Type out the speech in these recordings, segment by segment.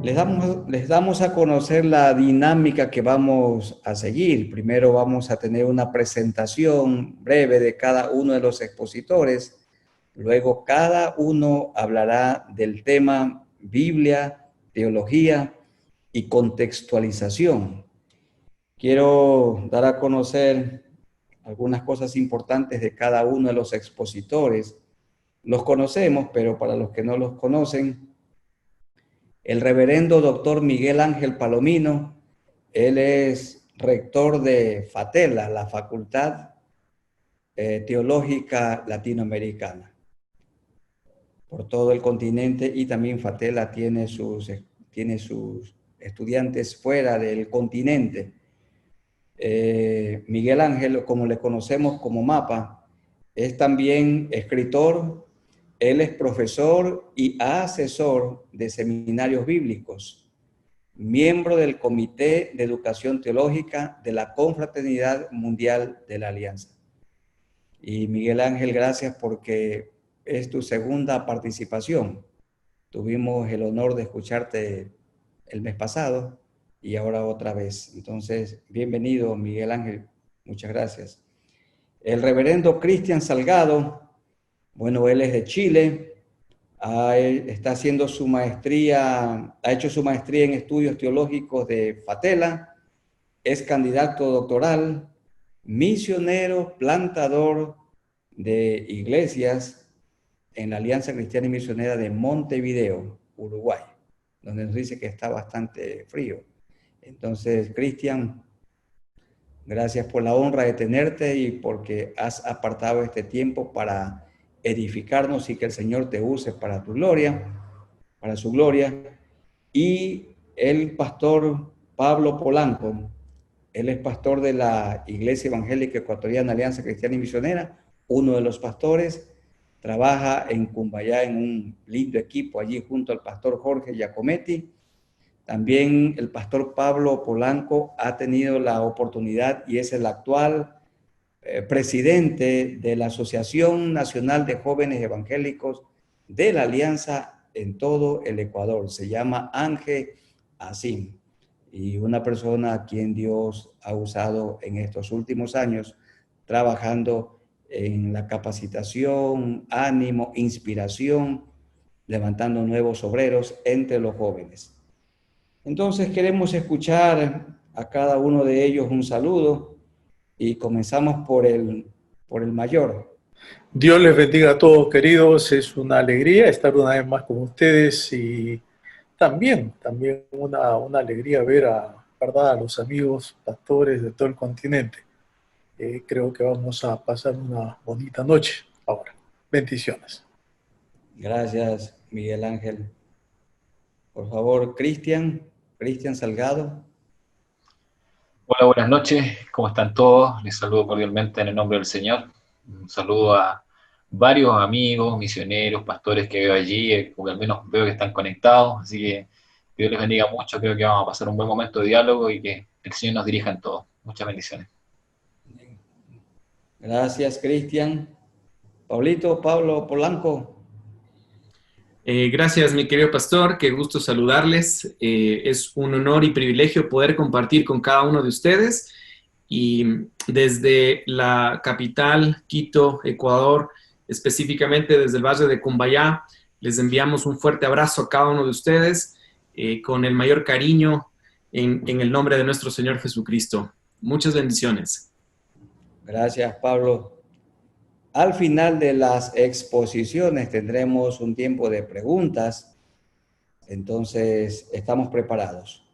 Les damos a conocer la dinámica que vamos a seguir. Primero vamos a tener una presentación breve de cada uno de los expositores. Luego cada uno hablará del tema Biblia, teología y contextualización. Quiero dar a conocer algunas cosas importantes de cada uno de los expositores. Los conocemos, pero para los que no los conocen, el reverendo doctor Miguel Ángel Palomino, él es rector de FATELA, la Facultad Teológica Latinoamericana, por todo el continente, y también FATELA tiene sus estudiantes fuera del continente. Miguel Ángel, como le conocemos como Mapa, es también escritor. Él es profesor y asesor de seminarios bíblicos, miembro del Comité de Educación Teológica de la Confraternidad Mundial de la Alianza. Y Miguel Ángel, gracias porque es tu segunda participación. Tuvimos el honor de escucharte el mes pasado y ahora otra vez. Entonces, bienvenido, Miguel Ángel. Muchas gracias. El reverendo Cristian Salgado, bueno, él es de Chile, está haciendo su maestría, ha hecho su maestría en estudios teológicos de FATELA, es candidato doctoral, misionero, plantador de iglesias en la Alianza Cristiana y Misionera de Montevideo, Uruguay, donde nos dice que está bastante frío. Entonces, Cristian, gracias por la honra de tenerte y porque has apartado este tiempo para edificarnos y que el Señor te use para tu gloria, para su gloria. Y el pastor Pablo Polanco, él es pastor de la Iglesia Evangélica Ecuatoriana Alianza Cristiana y Misionera, uno de los pastores, trabaja en Cumbayá en un lindo equipo allí junto al pastor Jorge Giacometti. También el pastor Pablo Polanco ha tenido la oportunidad y es el actual presidente de la Asociación Nacional de Jóvenes Evangélicos de la Alianza en todo el Ecuador. Se llama Ángel Asim, y una persona a quien Dios ha usado en estos últimos años trabajando en la capacitación, ánimo, inspiración, levantando nuevos obreros entre los jóvenes. Entonces queremos escuchar a cada uno de ellos un saludo y comenzamos por el mayor. Dios les bendiga a todos, queridos. Es una alegría estar una vez más con ustedes y también una alegría ver ¿verdad?, a los amigos pastores de todo el continente. Creo que vamos a pasar una bonita noche ahora. Bendiciones. Gracias, Miguel Ángel. Por favor, Cristian Salgado. Hola, buenas noches, ¿cómo están todos? Les saludo cordialmente en el nombre del Señor. Un saludo a varios amigos, misioneros, pastores que veo allí, porque al menos veo que están conectados, así que Dios les bendiga mucho, creo que vamos a pasar un buen momento de diálogo y que el Señor nos dirija en todo. Muchas bendiciones. Gracias, Cristian. Pablo Polanco. Gracias, mi querido pastor, qué gusto saludarles. Es un honor y privilegio poder compartir con cada uno de ustedes. Y desde la capital, Quito, Ecuador, específicamente desde el barrio de Cumbayá, les enviamos un fuerte abrazo a cada uno de ustedes con el mayor cariño en el nombre de nuestro Señor Jesucristo. Muchas bendiciones. Gracias, Pablo. Al final de las exposiciones tendremos un tiempo de preguntas, entonces estamos preparados.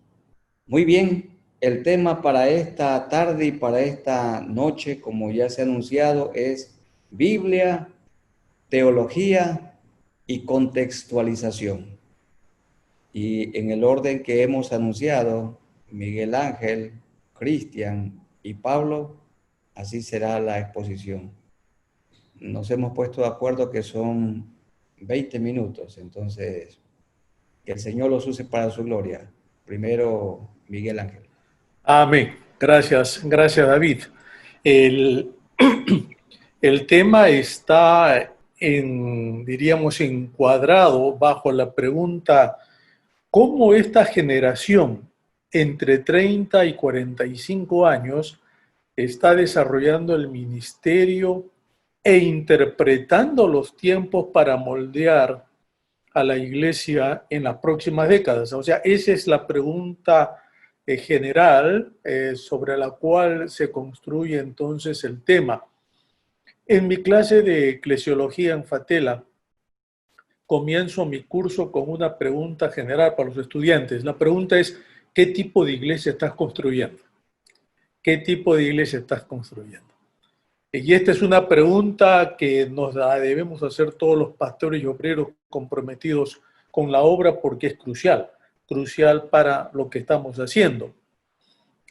Muy bien, el tema para esta tarde y para esta noche, como ya se ha anunciado, es Biblia, teología y contextualización. Y en el orden que hemos anunciado, Miguel Ángel, Cristian y Pablo, así será la exposición. Nos hemos puesto de acuerdo que son 20 minutos, entonces que el Señor los use para su gloria. Primero, Miguel Ángel. Amén. Gracias, David. El tema está diríamos, encuadrado bajo la pregunta cómo esta generación entre 30 y 45 años está desarrollando el ministerio e interpretando los tiempos para moldear a la iglesia en las próximas décadas. O sea, esa es la pregunta general sobre la cual se construye entonces el tema. En mi clase de eclesiología en Fatela, comienzo mi curso con una pregunta general para los estudiantes. La pregunta es, ¿qué tipo de iglesia estás construyendo? ¿Qué tipo de iglesia estás construyendo? Y esta es una pregunta que nos la debemos hacer todos los pastores y obreros comprometidos con la obra porque es crucial para lo que estamos haciendo.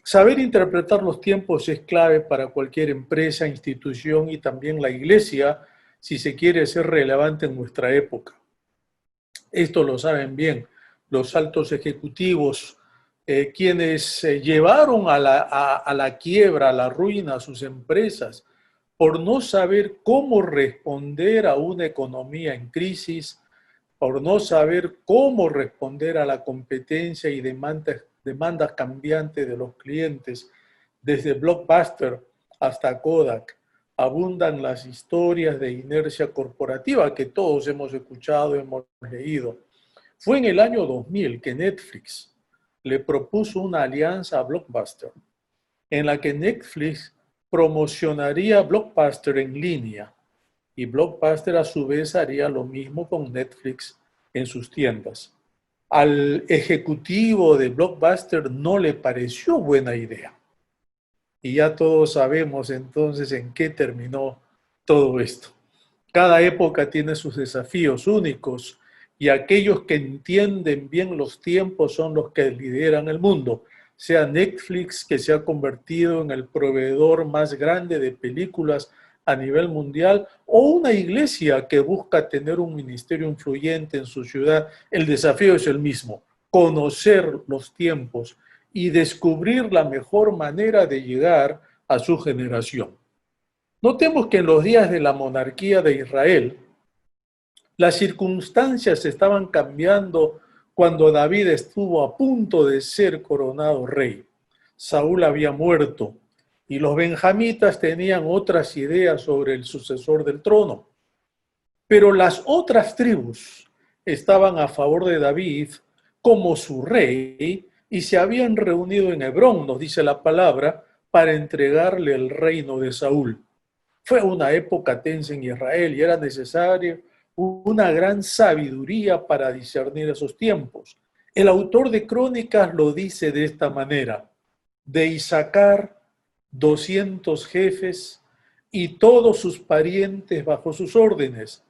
Saber interpretar los tiempos es clave para cualquier empresa, institución y también la iglesia si se quiere ser relevante en nuestra época. Esto lo saben bien los altos ejecutivos, quienes llevaron a la quiebra, a la ruina a sus empresas por no saber cómo responder a una economía en crisis, por no saber cómo responder a la competencia y demandas cambiantes de los clientes. Desde Blockbuster hasta Kodak, abundan las historias de inercia corporativa que todos hemos escuchado, hemos leído. Fue en el año 2000 que Netflix le propuso una alianza a Blockbuster, en la que Netflix promocionaría Blockbuster en línea y Blockbuster a su vez haría lo mismo con Netflix en sus tiendas. Al ejecutivo de Blockbuster no le pareció buena idea. Y ya todos sabemos entonces en qué terminó todo esto. Cada época tiene sus desafíos únicos y aquellos que entienden bien los tiempos son los que lideran el mundo. Sea Netflix, que se ha convertido en el proveedor más grande de películas a nivel mundial, o una iglesia que busca tener un ministerio influyente en su ciudad. El desafío es el mismo: conocer los tiempos y descubrir la mejor manera de llegar a su generación. Notemos que en los días de la monarquía de Israel, las circunstancias estaban cambiando cuando David estuvo a punto de ser coronado rey. Saúl había muerto y los benjamitas tenían otras ideas sobre el sucesor del trono. Pero las otras tribus estaban a favor de David como su rey y se habían reunido en Hebrón, nos dice la palabra, para entregarle el reino de Saúl. Fue una época tensa en Israel y era necesaria una gran sabiduría para discernir esos tiempos. El autor de Crónicas lo dice de esta manera: de Isaacar, 200 jefes y todos sus parientes bajo sus órdenes.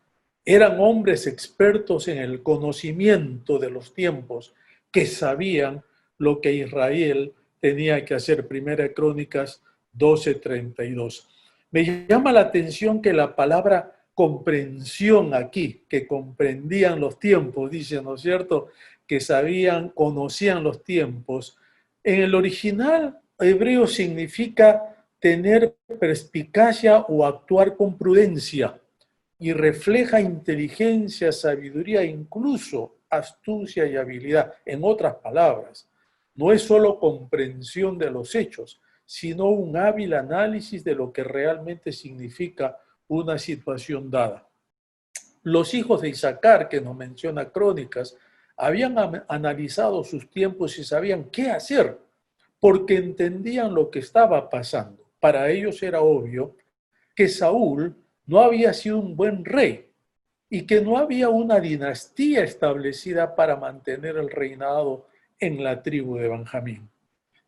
Eran hombres expertos en el conocimiento de los tiempos, que sabían lo que Israel tenía que hacer. Primera Crónicas 12:32. Me llama la atención que la palabra comprensión aquí, que comprendían los tiempos, dice, ¿no es cierto? Que conocían los tiempos. En el original hebreo significa tener perspicacia o actuar con prudencia, y refleja inteligencia, sabiduría, incluso astucia y habilidad. En otras palabras, no es solo comprensión de los hechos, sino un hábil análisis de lo que realmente significa una situación dada. Los hijos de Isaacar, que nos menciona Crónicas, habían analizado sus tiempos y sabían qué hacer, porque entendían lo que estaba pasando. Para ellos era obvio que Saúl no había sido un buen rey y que no había una dinastía establecida para mantener el reinado en la tribu de Benjamín.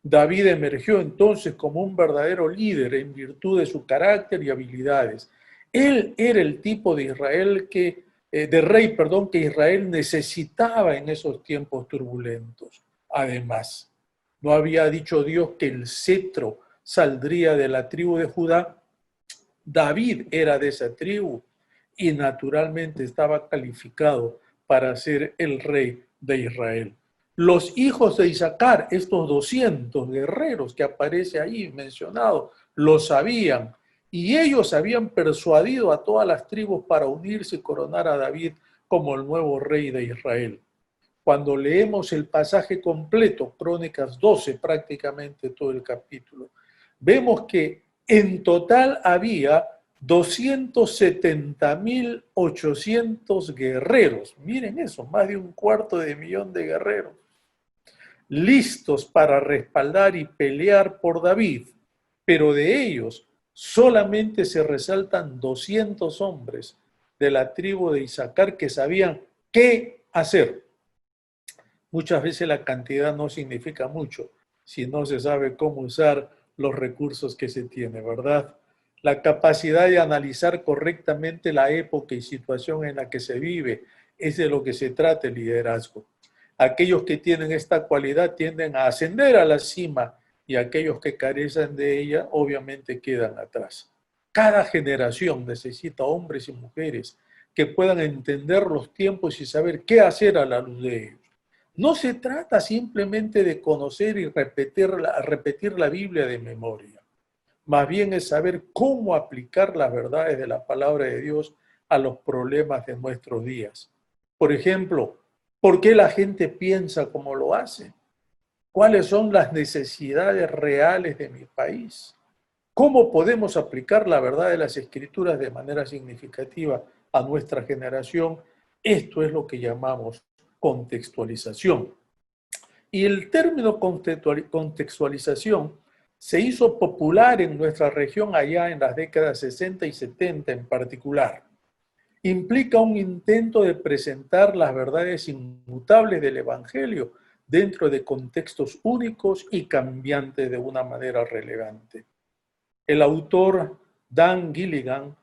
David emergió entonces como un verdadero líder en virtud de su carácter y habilidades. Él era el tipo de rey que Israel necesitaba en esos tiempos turbulentos. Además, ¿no había dicho Dios que el cetro saldría de la tribu de Judá? David era de esa tribu y naturalmente estaba calificado para ser el rey de Israel. Los hijos de Isaacar, estos 200 guerreros que aparece ahí mencionado, lo sabían, y ellos habían persuadido a todas las tribus para unirse y coronar a David como el nuevo rey de Israel. cuando leemos el pasaje completo, Crónicas 12, prácticamente todo el capítulo, vemos que en total había 270.800 guerreros. Miren eso, más de 250.000 de guerreros, listos para respaldar y pelear por David. Pero de ellos solamente se resaltan 200 hombres de la tribu de Isaacar que sabían qué hacer. Muchas veces la cantidad no significa mucho si no se sabe cómo usar los recursos que se tiene, ¿verdad? La capacidad de analizar correctamente la época y situación en la que se vive es de lo que se trata el liderazgo. Aquellos que tienen esta cualidad tienden a ascender a la cima y aquellos que carecen de ella obviamente quedan atrás. Cada generación necesita hombres y mujeres que puedan entender los tiempos y saber qué hacer a la luz de ellos. No se trata simplemente de conocer y repetir la Biblia de memoria. Más bien es saber cómo aplicar las verdades de la palabra de Dios a los problemas de nuestros días. Por ejemplo, ¿por qué la gente piensa como lo hace? ¿Cuáles son las necesidades reales de mi país? ¿Cómo podemos aplicar la verdad de las Escrituras de manera significativa a nuestra generación? Esto es lo que llamamos contextualización. Y el término contextualización se hizo popular en nuestra región allá en las décadas 60 y 70 en particular. Implica un intento de presentar las verdades inmutables del Evangelio dentro de contextos únicos y cambiantes de una manera relevante. El autor Dan Gilligan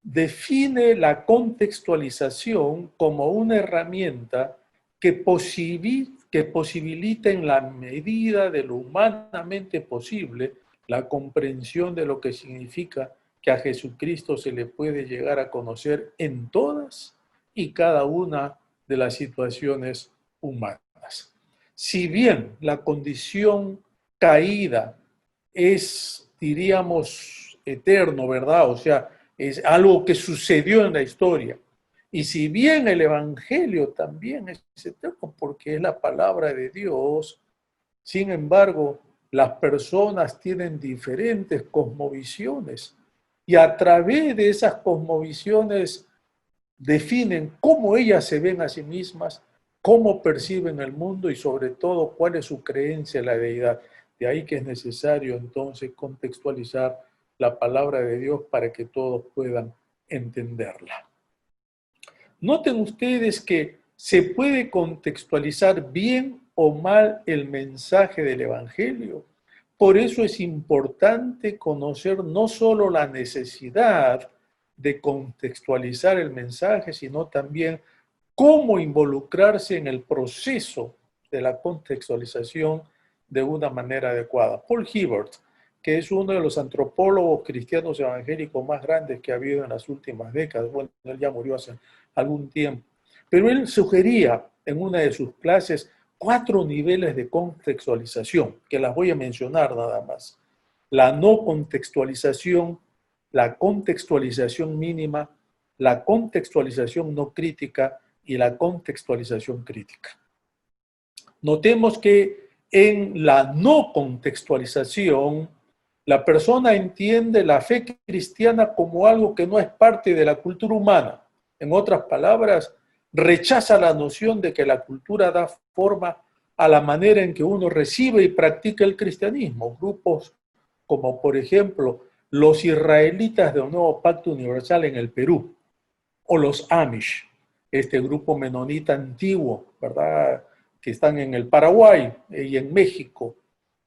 define la contextualización como una herramienta que posibilita en la medida de lo humanamente posible la comprensión de lo que significa que a Jesucristo se le puede llegar a conocer en todas y cada una de las situaciones humanas. Si bien la condición caída es, diríamos, eterno, ¿verdad? O sea, es algo que sucedió en la historia. Y si bien el Evangelio también es eterno porque es la palabra de Dios, sin embargo, las personas tienen diferentes cosmovisiones y a través de esas cosmovisiones definen cómo ellas se ven a sí mismas, cómo perciben el mundo y sobre todo cuál es su creencia en la deidad. De ahí que es necesario entonces contextualizar la palabra de Dios para que todos puedan entenderla. Noten ustedes que se puede contextualizar bien o mal el mensaje del Evangelio. Por eso es importante conocer no solo la necesidad de contextualizar el mensaje, sino también cómo involucrarse en el proceso de la contextualización de una manera adecuada. Paul Hibbert, que es uno de los antropólogos cristianos evangélicos más grandes que ha habido en las últimas décadas, bueno, él ya murió hace algún tiempo, pero él sugería en una de sus clases 4 niveles de contextualización, que las voy a mencionar nada más. La no contextualización, la contextualización mínima, la contextualización no crítica y la contextualización crítica. Notemos que en la no contextualización, la persona entiende la fe cristiana como algo que no es parte de la cultura humana. En otras palabras, rechaza la noción de que la cultura da forma a la manera en que uno recibe y practica el cristianismo. Grupos como, por ejemplo, los israelitas del Nuevo Pacto Universal en el Perú, o los Amish, este grupo menonita antiguo, ¿verdad?, que están en el Paraguay y en México,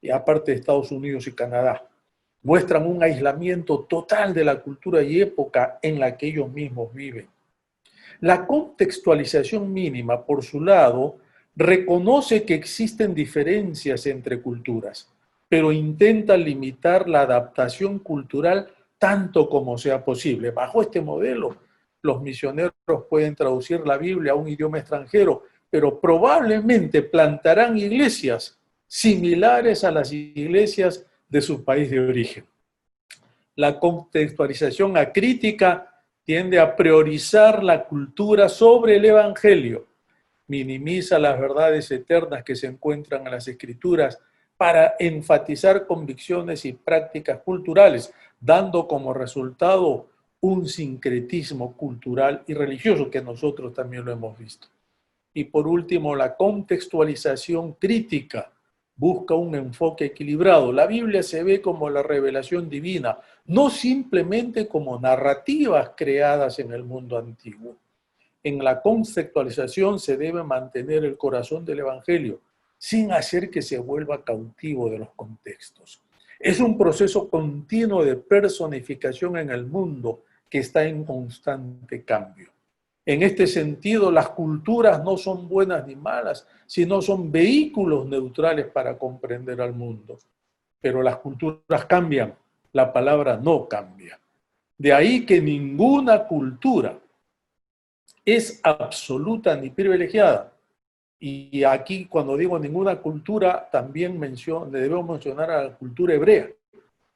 y aparte de Estados Unidos y Canadá, muestran un aislamiento total de la cultura y época en la que ellos mismos viven. La contextualización mínima, por su lado, reconoce que existen diferencias entre culturas, pero intenta limitar la adaptación cultural tanto como sea posible. Bajo este modelo, los misioneros pueden traducir la Biblia a un idioma extranjero, pero probablemente plantarán iglesias similares a las iglesias de su país de origen. La contextualización acrítica tiende a priorizar la cultura sobre el Evangelio. minimiza las verdades eternas que se encuentran en las Escrituras para enfatizar convicciones y prácticas culturales, dando como resultado un sincretismo cultural y religioso, que nosotros también lo hemos visto. Y por último, la contextualización crítica busca un enfoque equilibrado. La Biblia se ve como la revelación divina, no simplemente como narrativas creadas en el mundo antiguo. En la contextualización se debe mantener el corazón del Evangelio, sin hacer que se vuelva cautivo de los contextos. Es un proceso continuo de personificación en el mundo que está en constante cambio. En este sentido, las culturas no son buenas ni malas, sino son vehículos neutrales para comprender al mundo. Pero las culturas cambian, la palabra no cambia. De ahí que ninguna cultura es absoluta ni privilegiada. Y aquí, cuando digo ninguna cultura, también debemos mencionar a la cultura hebrea,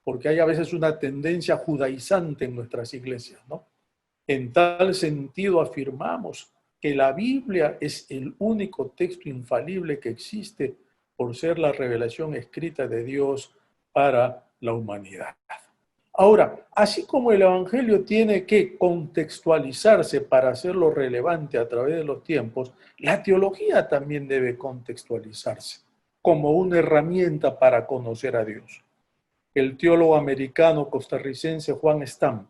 porque hay a veces una tendencia judaizante en nuestras iglesias, ¿no? En tal sentido, afirmamos que la Biblia es el único texto infalible que existe por ser la revelación escrita de Dios para la humanidad. Ahora, así como el Evangelio tiene que contextualizarse para hacerlo relevante a través de los tiempos, la teología también debe contextualizarse como una herramienta para conocer a Dios. El teólogo americano costarricense Juan Stam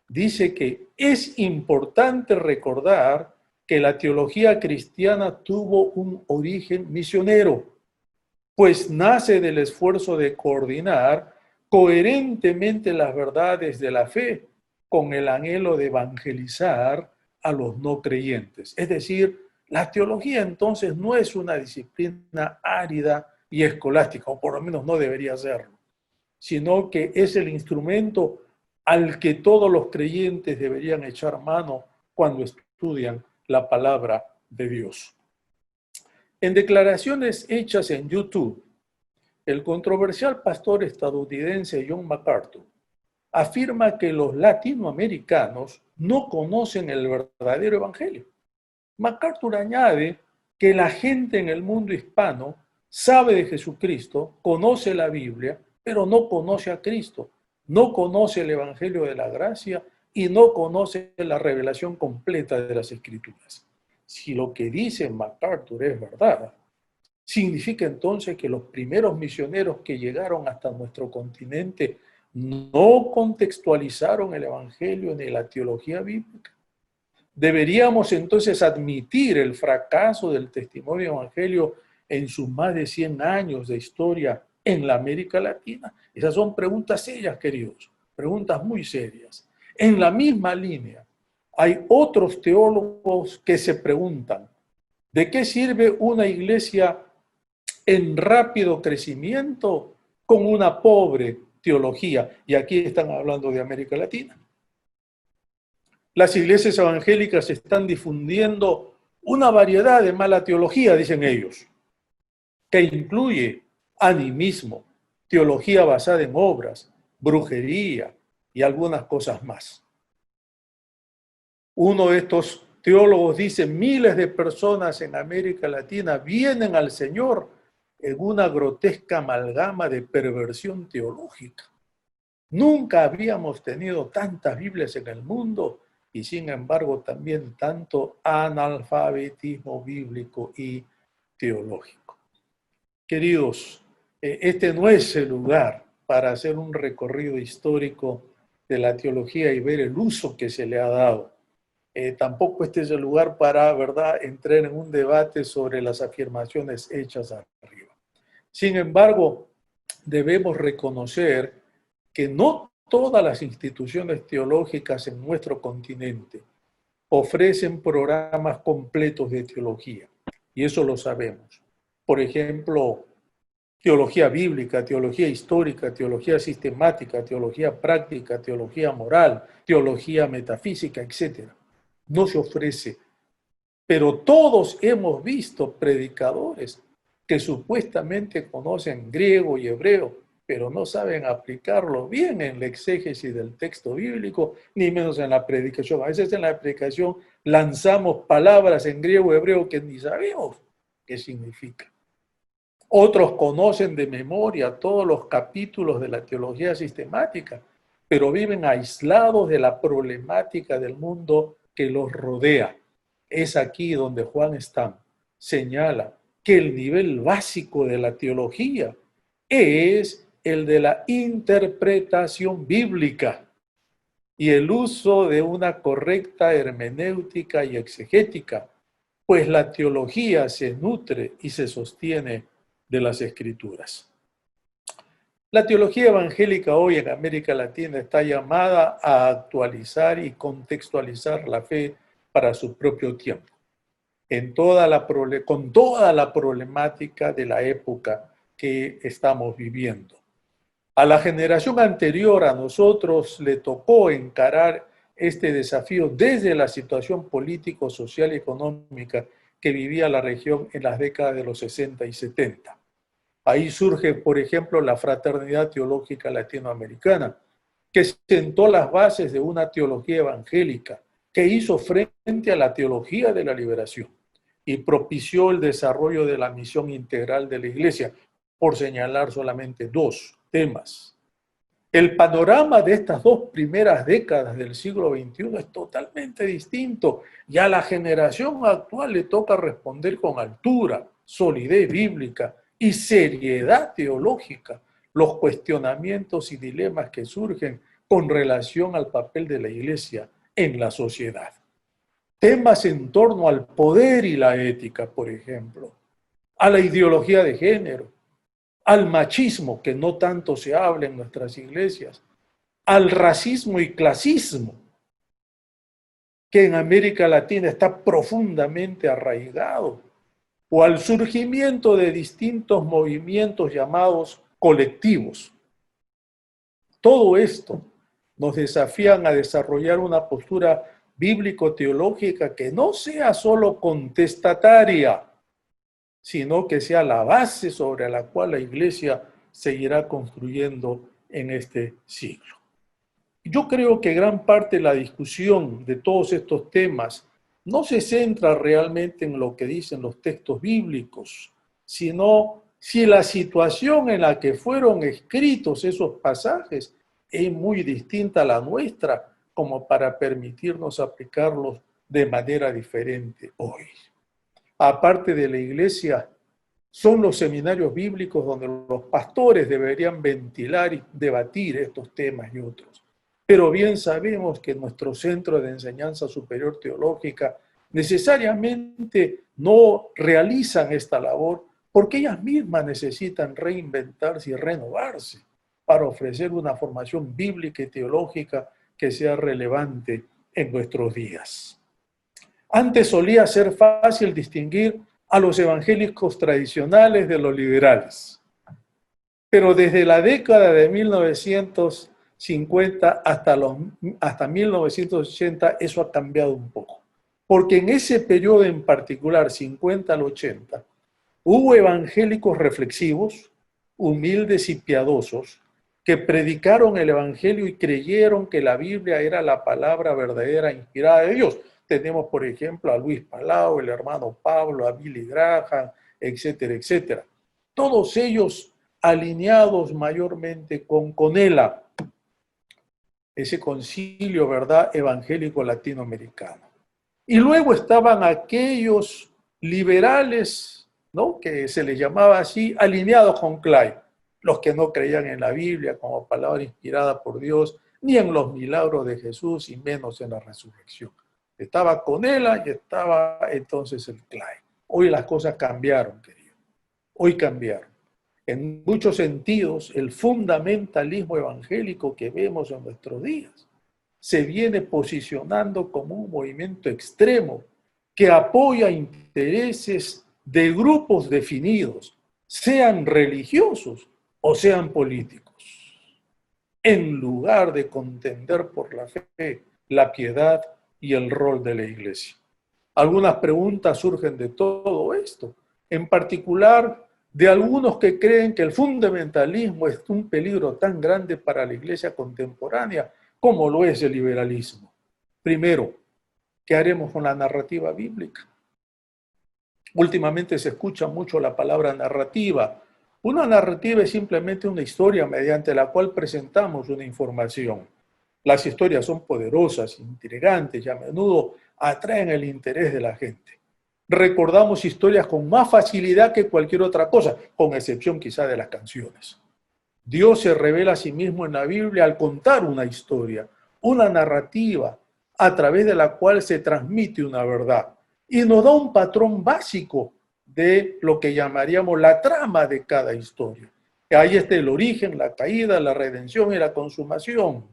dice que es importante recordar que la teología cristiana tuvo un origen misionero, pues nace del esfuerzo de coordinar coherentemente las verdades de la fe con el anhelo de evangelizar a los no creyentes. Es decir, la teología entonces no es una disciplina árida y escolástica, o por lo menos no debería serlo, sino que es el instrumento al que todos los creyentes deberían echar mano cuando estudian la palabra de Dios. En declaraciones hechas en YouTube, el controversial pastor estadounidense John MacArthur afirma que los latinoamericanos no conocen el verdadero evangelio. MacArthur añade que la gente en el mundo hispano sabe de Jesucristo, conoce la Biblia, pero no conoce a Cristo, no conoce el evangelio de la gracia y no conoce la revelación completa de las Escrituras. Si lo que dice MacArthur es verdad, significa entonces que los primeros misioneros que llegaron hasta nuestro continente no contextualizaron el evangelio ni la teología bíblica. Deberíamos entonces admitir el fracaso del testimonio evangelio en sus más de 100 años de historia en la América Latina. Esas son preguntas serias, queridos, preguntas muy serias. En la misma línea, hay otros teólogos que se preguntan, ¿de qué sirve una iglesia en rápido crecimiento con una pobre teología? Y aquí están hablando de América Latina. Las iglesias evangélicas están difundiendo una variedad de mala teología, dicen ellos, que incluye animismo, teología basada en obras, brujería y algunas cosas más. Uno de estos teólogos dice, miles de personas en América Latina vienen al Señor en una grotesca amalgama de perversión teológica. Nunca habíamos tenido tantas Biblias en el mundo y sin embargo también tanto analfabetismo bíblico y teológico. Queridos, este no es el lugar para hacer un recorrido histórico de la teología y ver el uso que se le ha dado. Tampoco este es el lugar para, ¿verdad?, entrar en un debate sobre las afirmaciones hechas arriba. Sin embargo, debemos reconocer que no todas las instituciones teológicas en nuestro continente ofrecen programas completos de teología, y eso lo sabemos. Por ejemplo, teología bíblica, teología histórica, teología sistemática, teología práctica, teología moral, teología metafísica, etc. No se ofrece, pero todos hemos visto predicadores que supuestamente conocen griego y hebreo pero no saben aplicarlo bien en la exégesis del texto bíblico, ni menos en la predicación. A veces en la predicación lanzamos palabras en griego hebreo que ni sabemos qué significa. Otros conocen de memoria todos los capítulos de la teología sistemática, pero viven aislados de la problemática del mundo que los rodea. Es aquí donde Juan Stam señala que el nivel básico de la teología es el de la interpretación bíblica y el uso de una correcta hermenéutica y exegética, pues la teología se nutre y se sostiene de las Escrituras. La teología evangélica hoy en América Latina está llamada a actualizar y contextualizar la fe para su propio tiempo, con toda la problemática de la época que estamos viviendo. A la generación anterior a nosotros le tocó encarar este desafío desde la situación político, social y económica que vivía la región en las décadas de los 60 y 70. Ahí surge, por ejemplo, la Fraternidad Teológica Latinoamericana, que sentó las bases de una teología evangélica que hizo frente a la teología de la liberación y propició el desarrollo de la misión integral de la Iglesia, por señalar solamente dos temas. El panorama de estas dos primeras décadas del siglo XXI es totalmente distinto y a la generación actual le toca responder con altura, solidez bíblica y seriedad teológica los cuestionamientos y dilemas que surgen con relación al papel de la Iglesia en la sociedad. Temas en torno al poder y la ética, por ejemplo, a la ideología de género, al machismo, que no tanto se habla en nuestras iglesias, al racismo y clasismo, que en América Latina está profundamente arraigado, o al surgimiento de distintos movimientos llamados colectivos. Todo esto nos desafían a desarrollar una postura bíblico-teológica que no sea solo contestataria, sino que sea la base sobre la cual la Iglesia seguirá construyendo en este siglo. Yo creo que gran parte de la discusión de todos estos temas no se centra realmente en lo que dicen los textos bíblicos, sino si la situación en la que fueron escritos esos pasajes es muy distinta a la nuestra, como para permitirnos aplicarlos de manera diferente hoy. Aparte de la iglesia, son los seminarios bíblicos donde los pastores deberían ventilar y debatir estos temas y otros. Pero bien sabemos que nuestros centros de enseñanza superior teológica necesariamente no realizan esta labor porque ellas mismas necesitan reinventarse y renovarse para ofrecer una formación bíblica y teológica que sea relevante en nuestros días. Antes solía ser fácil distinguir a los evangélicos tradicionales de los liberales, pero desde la década de 1950 hasta 1980 eso ha cambiado un poco, porque en ese periodo en particular, 50 al 80, hubo evangélicos reflexivos, humildes y piadosos, que predicaron el evangelio y creyeron que la Biblia era la palabra verdadera inspirada de Dios. Tenemos, por ejemplo, a Luis Palau, el hermano Pablo, a Billy Graham, etcétera, etcétera. Todos ellos alineados mayormente con CONELA, ese concilio, ¿verdad?, evangélico latinoamericano. Y luego estaban aquellos liberales, ¿no?, que se les llamaba así, alineados con Clay, los que no creían en la Biblia como palabra inspirada por Dios, ni en los milagros de Jesús, y menos en la resurrección. Estaba CONELA y estaba entonces el Clay. Hoy las cosas cambiaron, querido. Hoy cambiaron. En muchos sentidos, el fundamentalismo evangélico que vemos en nuestros días se viene posicionando como un movimiento extremo que apoya intereses de grupos definidos, sean religiosos o sean políticos, en lugar de contender por la fe, la piedad y el rol de la iglesia. Algunas preguntas surgen de todo esto. En particular, de algunos que creen que el fundamentalismo es un peligro tan grande para la iglesia contemporánea como lo es el liberalismo. Primero, ¿qué haremos con la narrativa bíblica? Últimamente se escucha mucho la palabra narrativa. Una narrativa es simplemente una historia mediante la cual presentamos una información. Las historias son poderosas, intrigantes y a menudo atraen el interés de la gente. Recordamos historias con más facilidad que cualquier otra cosa, con excepción quizá de las canciones. Dios se revela a sí mismo en la Biblia al contar una historia, una narrativa, a través de la cual se transmite una verdad. Y nos da un patrón básico de lo que llamaríamos la trama de cada historia. Ahí está el origen, la caída, la redención y la consumación.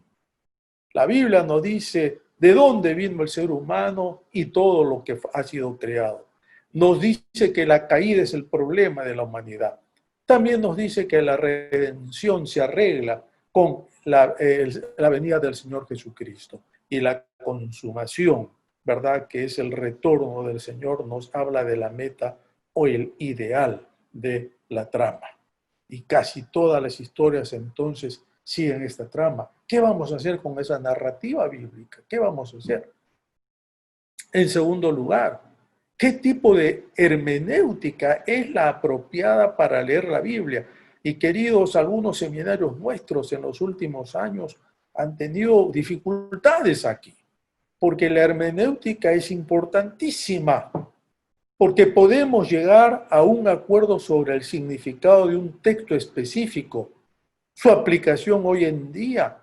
La Biblia nos dice de dónde vino el ser humano y todo lo que ha sido creado. Nos dice que la caída es el problema de la humanidad. También nos dice que la redención se arregla con la venida del Señor Jesucristo. Y la consumación, ¿verdad?, que es el retorno del Señor, nos habla de la meta o el ideal de la trama. Y casi todas las historias entonces siguen esta trama. ¿Qué vamos a hacer con esa narrativa bíblica? ¿Qué vamos a hacer? En segundo lugar, ¿qué tipo de hermenéutica es la apropiada para leer la Biblia? Y queridos, algunos seminarios nuestros en los últimos años han tenido dificultades aquí, porque la hermenéutica es importantísima, porque podemos llegar a un acuerdo sobre el significado de un texto específico, su aplicación hoy en día.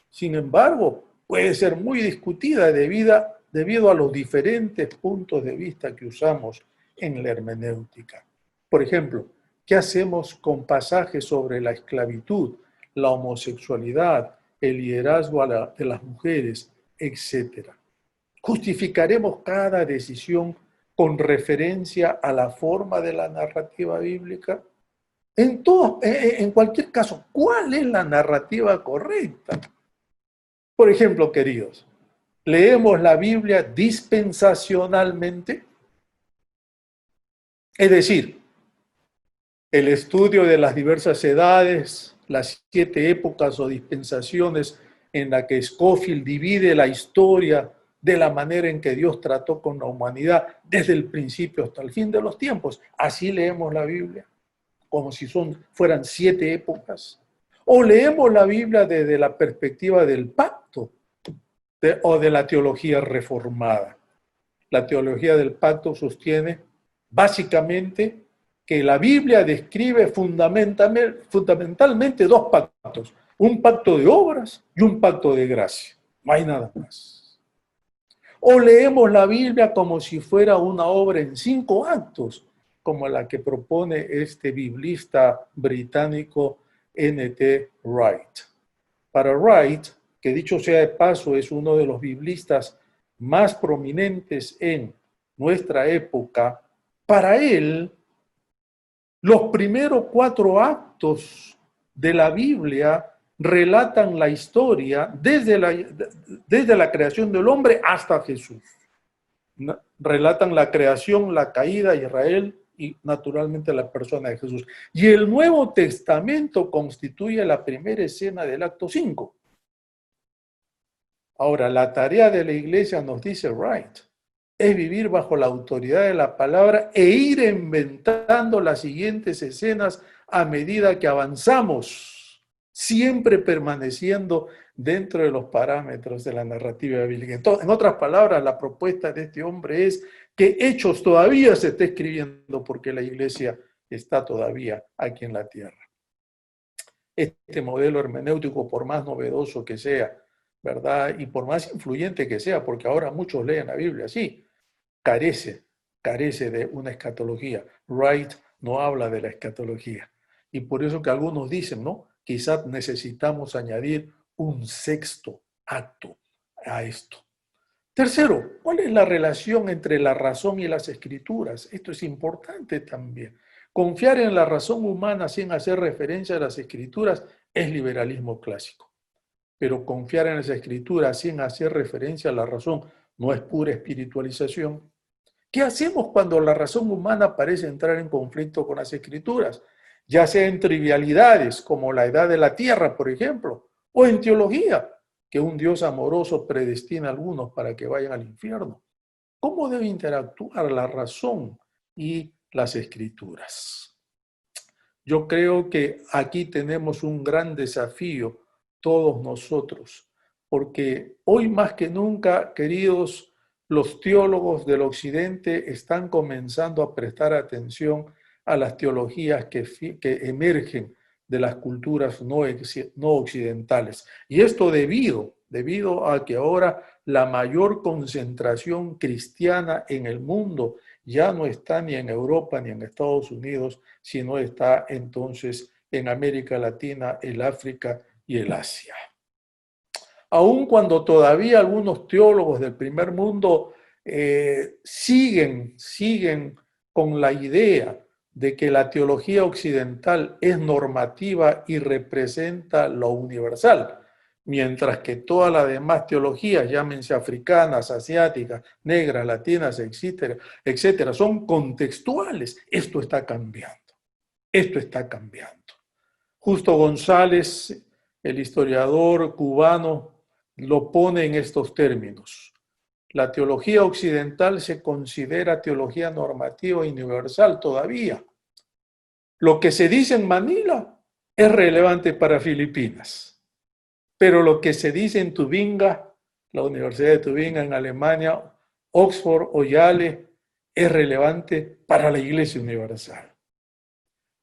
Sin embargo, puede ser muy discutida debido a los diferentes puntos de vista que usamos en la hermenéutica. Por ejemplo, ¿qué hacemos con pasajes sobre la esclavitud, la homosexualidad, el liderazgo de las mujeres, etcétera? ¿Justificaremos cada decisión con referencia a la forma de la narrativa bíblica? En cualquier caso, ¿cuál es la narrativa correcta? Por ejemplo, queridos, ¿leemos la Biblia dispensacionalmente? Es decir, el estudio de las diversas edades, las 7 épocas o dispensaciones en la que Scofield divide la historia de la manera en que Dios trató con la humanidad desde el principio hasta el fin de los tiempos. ¿Así leemos la Biblia? Como si fueran 7 épocas. O leemos la Biblia desde la perspectiva del pacto o de la teología reformada. La teología del pacto sostiene básicamente que la Biblia describe fundamentalmente 2 pactos, un pacto de obras y un pacto de gracia. No hay nada más. O leemos la Biblia como si fuera una obra en 5 actos, como la que propone este biblista británico N.T. Wright. Para Wright, que dicho sea de paso es uno de los biblistas más prominentes en nuestra época, para él, los primeros 4 actos de la Biblia relatan la historia desde la creación del hombre hasta Jesús. Relatan la creación, la caída de Israel y naturalmente la persona de Jesús. Y el Nuevo Testamento constituye la primera escena del acto 5. Ahora, la tarea de la iglesia, nos dice Wright, es vivir bajo la autoridad de la palabra e ir inventando las siguientes escenas a medida que avanzamos, siempre permaneciendo dentro de los parámetros de la narrativa bíblica. Entonces, en otras palabras, la propuesta de este hombre es que Hechos todavía se está escribiendo porque la iglesia está todavía aquí en la tierra. Este modelo hermenéutico, por más novedoso que sea, ¿verdad?, y por más influyente que sea, porque ahora muchos leen la Biblia así, carece de una escatología. Wright no habla de la escatología. Y por eso que algunos dicen, ¿no?, quizás necesitamos añadir un 6º acto a esto. Tercero, ¿cuál es la relación entre la razón y las escrituras? Esto es importante también. Confiar en la razón humana sin hacer referencia a las escrituras es liberalismo clásico. Pero confiar en las escrituras sin hacer referencia a la razón no es pura espiritualización. ¿Qué hacemos cuando la razón humana parece entrar en conflicto con las Escrituras? Ya sea en trivialidades como la edad de la tierra, por ejemplo, o en teología, que un Dios amoroso predestina a algunos para que vayan al infierno. ¿Cómo debe interactuar la razón y las Escrituras? Yo creo que aquí tenemos un gran desafío todos nosotros, porque hoy más que nunca, queridos, los teólogos del Occidente están comenzando a prestar atención a las teologías que emergen de las culturas no occidentales. Y esto debido a que ahora la mayor concentración cristiana en el mundo ya no está ni en Europa ni en Estados Unidos, sino está entonces en América Latina, el África y el Asia. Aun cuando todavía algunos teólogos del primer mundo siguen con la idea de que la teología occidental es normativa y representa lo universal, mientras que todas las demás teologías, llámense africanas, asiáticas, negras, latinas, etcétera, son contextuales. Esto está cambiando. Esto está cambiando. Justo González, el historiador cubano, lo pone en estos términos. La teología occidental se considera teología normativa y universal todavía. Lo que se dice en Manila es relevante para Filipinas, pero lo que se dice en Tubinga, la Universidad de Tubinga en Alemania, Oxford o Yale, es relevante para la Iglesia Universal.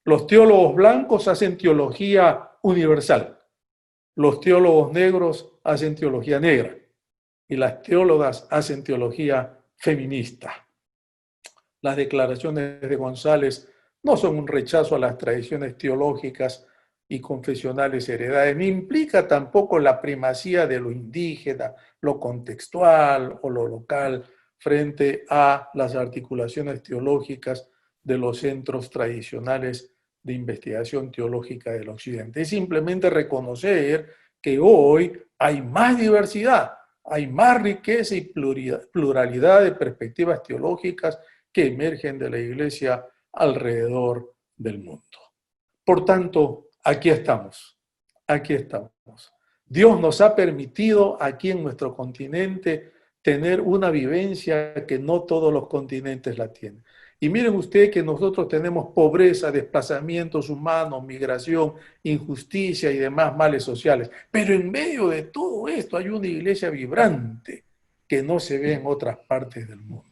Los teólogos blancos hacen teología universal, los teólogos negros hacen teología negra y las teólogas hacen teología feminista. Las declaraciones de González no son un rechazo a las tradiciones teológicas y confesionales heredadas, ni implica tampoco la primacía de lo indígena, lo contextual o lo local frente a las articulaciones teológicas de los centros tradicionales de investigación teológica del Occidente. Es simplemente reconocer que hoy hay más diversidad, hay más riqueza y pluralidad de perspectivas teológicas que emergen de la Iglesia alrededor del mundo. Por tanto, aquí estamos. Dios nos ha permitido aquí en nuestro continente tener una vivencia que no todos los continentes la tienen. Y miren ustedes que nosotros tenemos pobreza, desplazamientos humanos, migración, injusticia y demás males sociales. Pero en medio de todo esto hay una iglesia vibrante que no se ve en otras partes del mundo.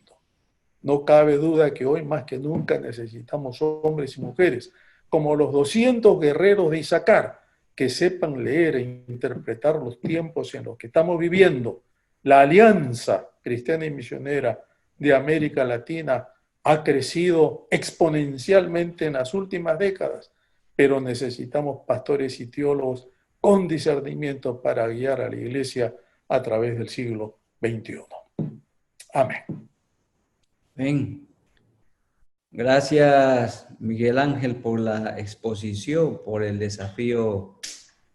No cabe duda que hoy más que nunca necesitamos hombres y mujeres como los 200 guerreros de Isaacar que sepan leer e interpretar los tiempos en los que estamos viviendo. La Alianza Cristiana y Misionera de América Latina ha crecido exponencialmente en las últimas décadas, pero necesitamos pastores y teólogos con discernimiento para guiar a la Iglesia a través del siglo XXI. Amén. Amén. Gracias, Miguel Ángel, por la exposición, por el desafío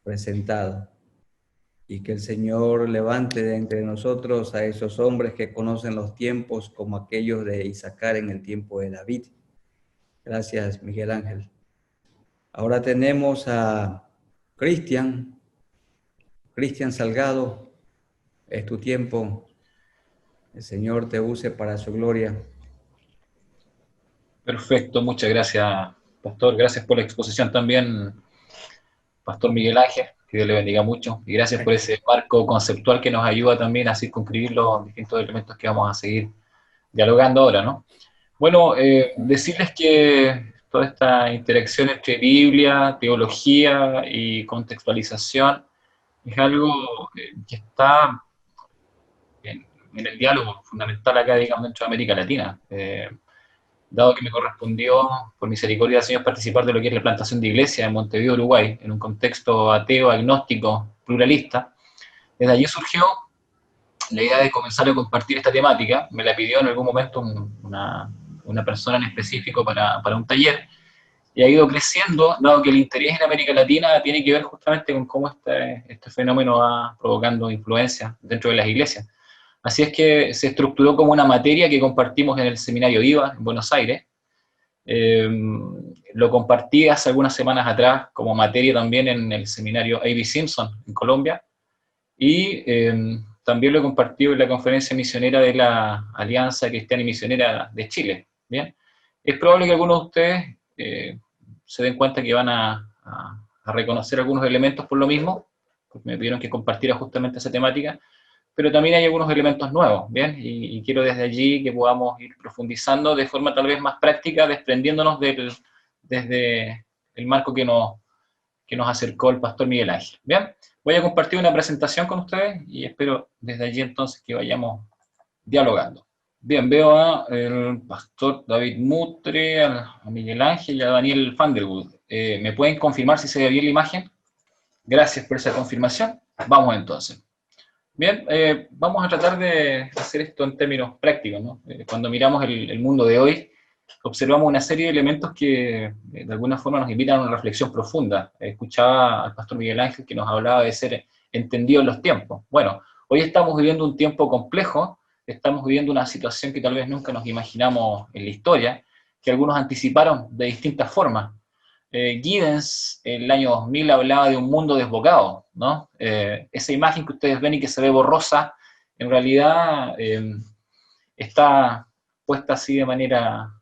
presentado. Y que el Señor levante de entre nosotros a esos hombres que conocen los tiempos como aquellos de Isaacar en el tiempo de David. Gracias, Miguel Ángel. Ahora tenemos a Cristian Salgado. Es tu tiempo. El Señor te use para su gloria. Perfecto, muchas gracias, Pastor. Gracias por la exposición también, Pastor Miguel Ángel. Que Dios le bendiga mucho. Y gracias por ese marco conceptual que nos ayuda también a circunscribir los distintos elementos que vamos a seguir dialogando ahora, ¿no? Bueno, decirles que toda esta interacción entre Biblia, teología y contextualización es algo que está en el diálogo fundamental acá, digamos, dentro de América Latina. Dado que me correspondió, por misericordia del Señor, participar de lo que es la plantación de iglesia en Montevideo, Uruguay, en un contexto ateo, agnóstico, pluralista, desde allí surgió la idea de comenzar a compartir esta temática. Me la pidió en algún momento una persona en específico para un taller, y ha ido creciendo, dado que el interés en América Latina tiene que ver justamente con cómo este fenómeno va provocando influencia dentro de las iglesias. Así es que se estructuró como una materia que compartimos en el seminario IVA en Buenos Aires. Lo compartí hace algunas semanas atrás como materia también en el seminario A.B. Simpson en Colombia, y también lo he compartido en la conferencia misionera de la Alianza Cristiana y Misionera de Chile. ¿Bien? Es probable que algunos de ustedes se den cuenta que van a reconocer algunos elementos por lo mismo, porque me pidieron que compartiera justamente esa temática, pero también hay algunos elementos nuevos, ¿bien? Y quiero desde allí que podamos ir profundizando de forma tal vez más práctica, desprendiéndonos desde el marco que nos acercó el pastor Miguel Ángel, ¿bien? Voy a compartir una presentación con ustedes y espero desde allí entonces que vayamos dialogando. Bien, veo al pastor David Mutre, a Miguel Ángel y a Daniel Fanderwood. ¿Me pueden confirmar si se ve bien la imagen? Gracias por esa confirmación. Vamos entonces. Bien, vamos a tratar de hacer esto en términos prácticos, ¿no? Cuando miramos el mundo de hoy, observamos una serie de elementos que de alguna forma nos invitan a una reflexión profunda. Escuchaba al pastor Miguel Ángel que nos hablaba de ser entendido en los tiempos. Bueno, hoy estamos viviendo un tiempo complejo, estamos viviendo una situación que tal vez nunca nos imaginamos en la historia, que algunos anticiparon de distintas formas. Giddens, en el año 2000, hablaba de un mundo desbocado, ¿no? Esa imagen que ustedes ven y que se ve borrosa, en realidad está puesta así de manera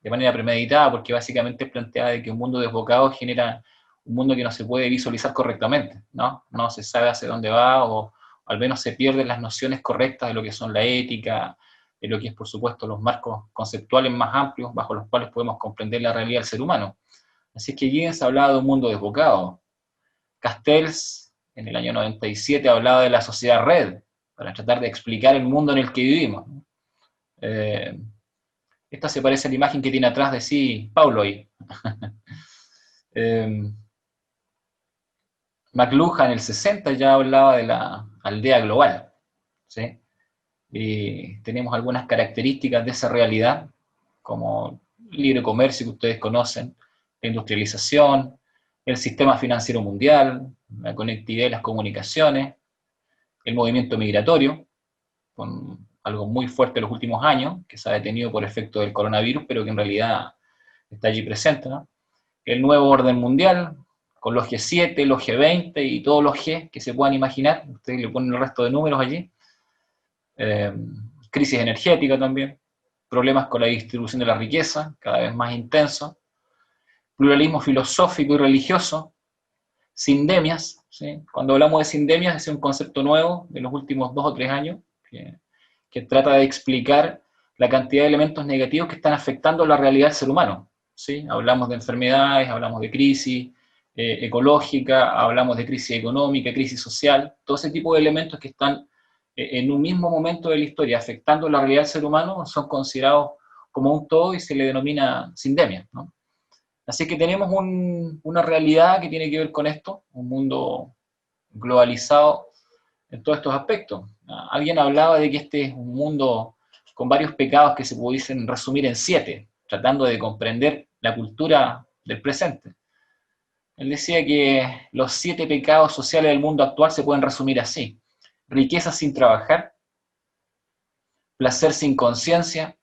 premeditada, porque básicamente planteaba de que un mundo desbocado genera un mundo que no se puede visualizar correctamente, ¿no? No se sabe hacia dónde va, o al menos se pierden las nociones correctas de lo que son la ética, de lo que es, por supuesto, los marcos conceptuales más amplios bajo los cuales podemos comprender la realidad del ser humano. Así que Giddens hablaba de un mundo desbocado. Castells, en el año 97, hablaba de la sociedad red, para tratar de explicar el mundo en el que vivimos. Esta se parece a la imagen que tiene atrás de sí Paulo ahí. McLuhan en el 60 ya hablaba de la aldea global, ¿sí? Y tenemos algunas características de esa realidad, como el libre comercio que ustedes conocen, la industrialización, el sistema financiero mundial, la conectividad y las comunicaciones, el movimiento migratorio, con algo muy fuerte en los últimos años, que se ha detenido por efecto del coronavirus, pero que en realidad está allí presente, ¿no? El nuevo orden mundial, con los G7, los G20 y todos los G que se puedan imaginar, ustedes le ponen el resto de números allí. Crisis energética también, problemas con la distribución de la riqueza, cada vez más intenso, pluralismo filosófico y religioso, sindemias, ¿sí? Cuando hablamos de sindemias es un concepto nuevo de los últimos 2 o 3 años, que trata de explicar la cantidad de elementos negativos que están afectando la realidad del ser humano, ¿sí? Hablamos de enfermedades, hablamos de crisis ecológica, hablamos de crisis económica, crisis social, todo ese tipo de elementos que están en un mismo momento de la historia afectando la realidad del ser humano son considerados como un todo y se le denomina sindemia, ¿no? Así que tenemos una realidad que tiene que ver con esto, un mundo globalizado en todos estos aspectos. Alguien hablaba de que este es un mundo con varios pecados que se pudiesen resumir en 7, tratando de comprender la cultura del presente. Él decía que los 7 pecados sociales del mundo actual se pueden resumir así: riqueza sin trabajar, placer sin conciencia,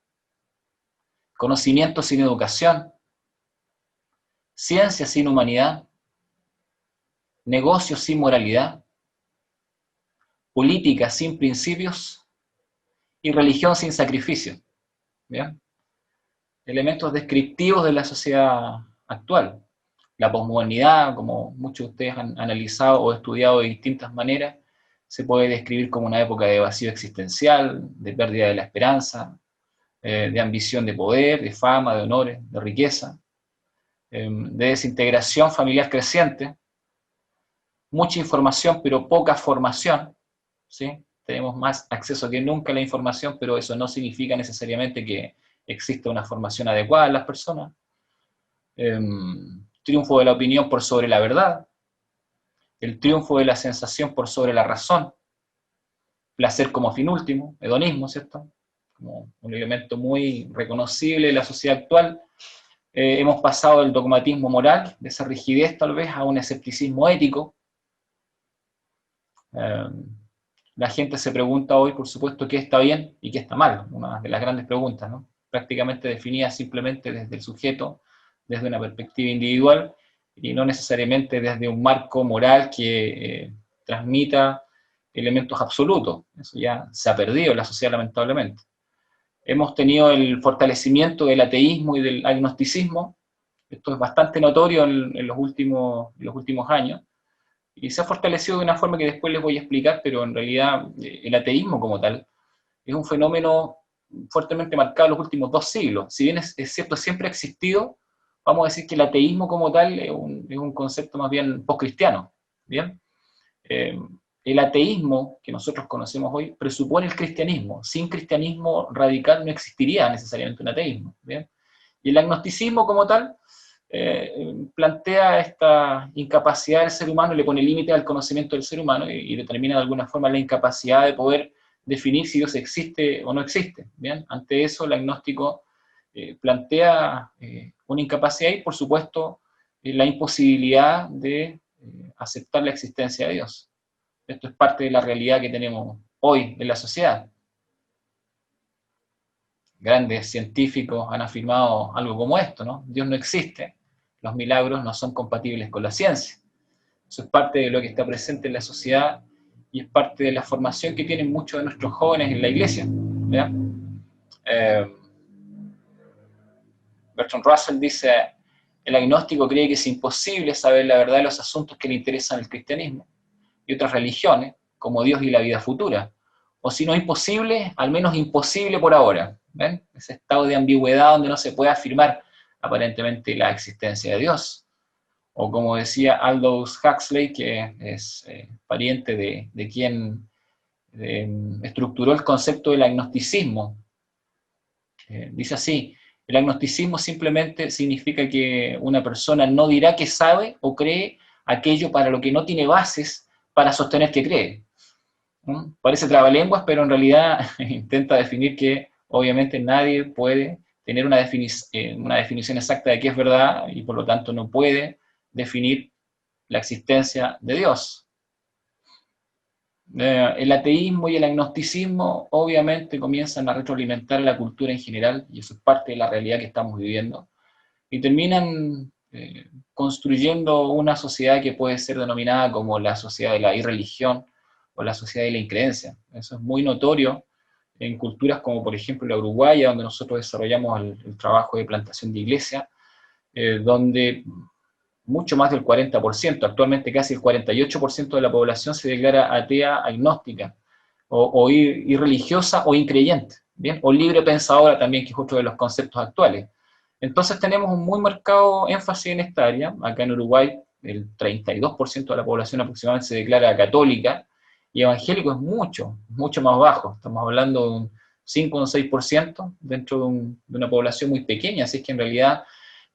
conocimiento sin educación, ciencia sin humanidad, negocios sin moralidad, política sin principios y religión sin sacrificio. ¿Bien? Elementos descriptivos de la sociedad actual. La posmodernidad, como muchos de ustedes han analizado o estudiado de distintas maneras, se puede describir como una época de vacío existencial, de pérdida de la esperanza, de ambición de poder, de fama, de honores, de riqueza, de desintegración familiar creciente, mucha información pero poca formación, ¿sí? Tenemos más acceso que nunca a la información, pero eso no significa necesariamente que exista una formación adecuada en las personas. Triunfo de la opinión por sobre la verdad, el triunfo de la sensación por sobre la razón, placer como fin último, hedonismo, ¿cierto? Como un elemento muy reconocible de la sociedad actual. Hemos pasado del dogmatismo moral, de esa rigidez tal vez, a un escepticismo ético. La gente se pregunta hoy, por supuesto, qué está bien y qué está mal, una de las grandes preguntas, ¿no? Prácticamente definida simplemente desde el sujeto, desde una perspectiva individual, y no necesariamente desde un marco moral que transmita elementos absolutos. Eso ya se ha perdido en la sociedad, lamentablemente. Hemos tenido el fortalecimiento del ateísmo y del agnosticismo. Esto es bastante notorio en los últimos años, y se ha fortalecido de una forma que después les voy a explicar, pero en realidad el ateísmo como tal es un fenómeno fuertemente marcado en los últimos 2 siglos. Si bien es cierto, siempre ha existido, vamos a decir que el ateísmo como tal es un concepto más bien post-cristiano, ¿bien? El ateísmo que nosotros conocemos hoy presupone el cristianismo. Sin cristianismo radical no existiría necesariamente un ateísmo, ¿bien? Y el agnosticismo como tal plantea esta incapacidad del ser humano, le pone límite al conocimiento del ser humano y determina de alguna forma la incapacidad de poder definir si Dios existe o no existe. ¿Bien? Ante eso, el agnóstico plantea una incapacidad y, por supuesto, la imposibilidad de aceptar la existencia de Dios. Esto es parte de la realidad que tenemos hoy en la sociedad. Grandes científicos han afirmado algo como esto, ¿no? Dios no existe, los milagros no son compatibles con la ciencia. Eso es parte de lo que está presente en la sociedad y es parte de la formación que tienen muchos de nuestros jóvenes en la iglesia. ¿Ya? Bertrand Russell dice, el agnóstico cree que es imposible saber la verdad de los asuntos que le interesan al cristianismo y otras religiones, como Dios y la vida futura. O si no imposible, al menos imposible por ahora. ¿Ven? Ese estado de ambigüedad donde no se puede afirmar aparentemente la existencia de Dios. O como decía Aldous Huxley, que es pariente de quien estructuró el concepto del agnosticismo. Dice así, el agnosticismo simplemente significa que una persona no dirá que sabe o cree aquello para lo que no tiene bases para sostener que cree. Parece trabalenguas, pero en realidad intenta definir que obviamente nadie puede tener una definición exacta de qué es verdad y por lo tanto no puede definir la existencia de Dios. El ateísmo y el agnosticismo obviamente comienzan a retroalimentar la cultura en general y eso es parte de la realidad que estamos viviendo y terminan construyendo una sociedad que puede ser denominada como la sociedad de la irreligión o la sociedad de la increencia. Eso es muy notorio en culturas como por ejemplo la uruguaya, donde nosotros desarrollamos el trabajo de plantación de iglesia, donde mucho más del 40%, actualmente casi el 48% de la población se declara atea, agnóstica, o irreligiosa o increyente, ¿bien? O libre pensadora también, que es otro de los conceptos actuales. Entonces tenemos un muy marcado énfasis en esta área. Acá en Uruguay el 32% de la población aproximadamente se declara católica, y evangélico es mucho más bajo. Estamos hablando de un 5 o un 6% dentro de una población muy pequeña, así que en realidad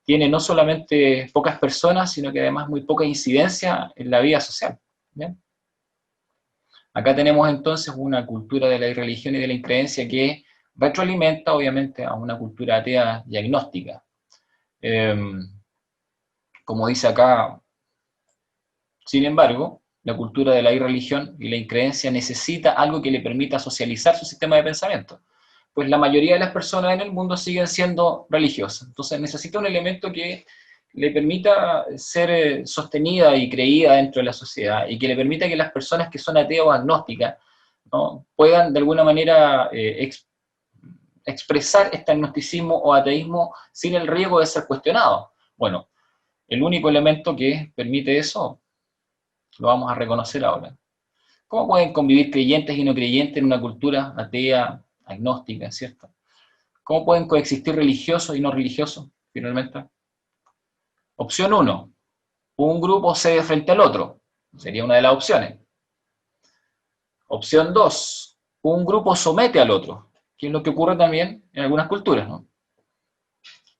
tiene no solamente pocas personas, sino que además muy poca incidencia en la vida social. ¿Bien? Acá tenemos entonces una cultura de la irreligión y de la increencia que retroalimenta obviamente a una cultura atea y agnóstica. Como dice acá, sin embargo, la cultura de la irreligión y la increencia necesita algo que le permita socializar su sistema de pensamiento. Pues la mayoría de las personas en el mundo siguen siendo religiosas. Entonces necesita un elemento que le permita ser sostenida y creída dentro de la sociedad y que le permita que las personas que son ateas o agnósticas, ¿no?, puedan de alguna manera expresar este agnosticismo o ateísmo sin el riesgo de ser cuestionado. Bueno, el único elemento que permite eso lo vamos a reconocer ahora. ¿Cómo pueden convivir creyentes y no creyentes en una cultura atea, agnóstica, ¿cierto? ¿Cómo pueden coexistir religiosos y no religiosos, finalmente? Opción 1, un grupo cede frente al otro, sería una de las opciones. Opción 2, un grupo somete al otro, que es lo que ocurre también en algunas culturas, ¿no?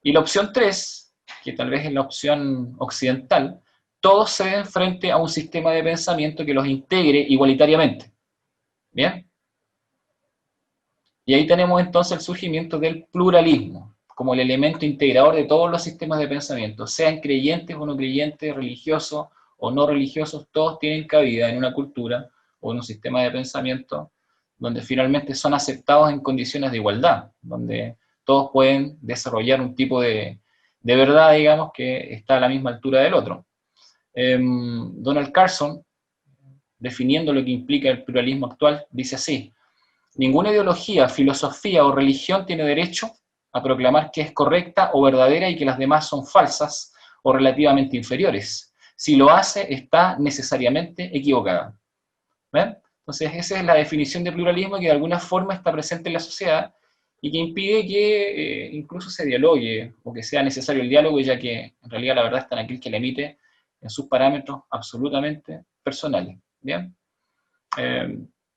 Y la opción 3, que tal vez es la opción occidental, todos ceden frente a un sistema de pensamiento que los integre igualitariamente. ¿Bien? Y ahí tenemos entonces el surgimiento del pluralismo, como el elemento integrador de todos los sistemas de pensamiento, sean creyentes o no creyentes, religiosos o no religiosos, todos tienen cabida en una cultura o en un sistema de pensamiento donde finalmente son aceptados en condiciones de igualdad, donde todos pueden desarrollar un tipo de verdad, digamos, que está a la misma altura del otro. Donald Carson, definiendo lo que implica el pluralismo actual, dice así: ninguna ideología, filosofía o religión tiene derecho a proclamar que es correcta o verdadera y que las demás son falsas o relativamente inferiores. Si lo hace, está necesariamente equivocada. ¿Ven? Entonces, esa es la definición de pluralismo que de alguna forma está presente en la sociedad y que impide que incluso se dialogue o que sea necesario el diálogo, ya que en realidad la verdad está en aquel que la emite en sus parámetros absolutamente personales. ¿Bien?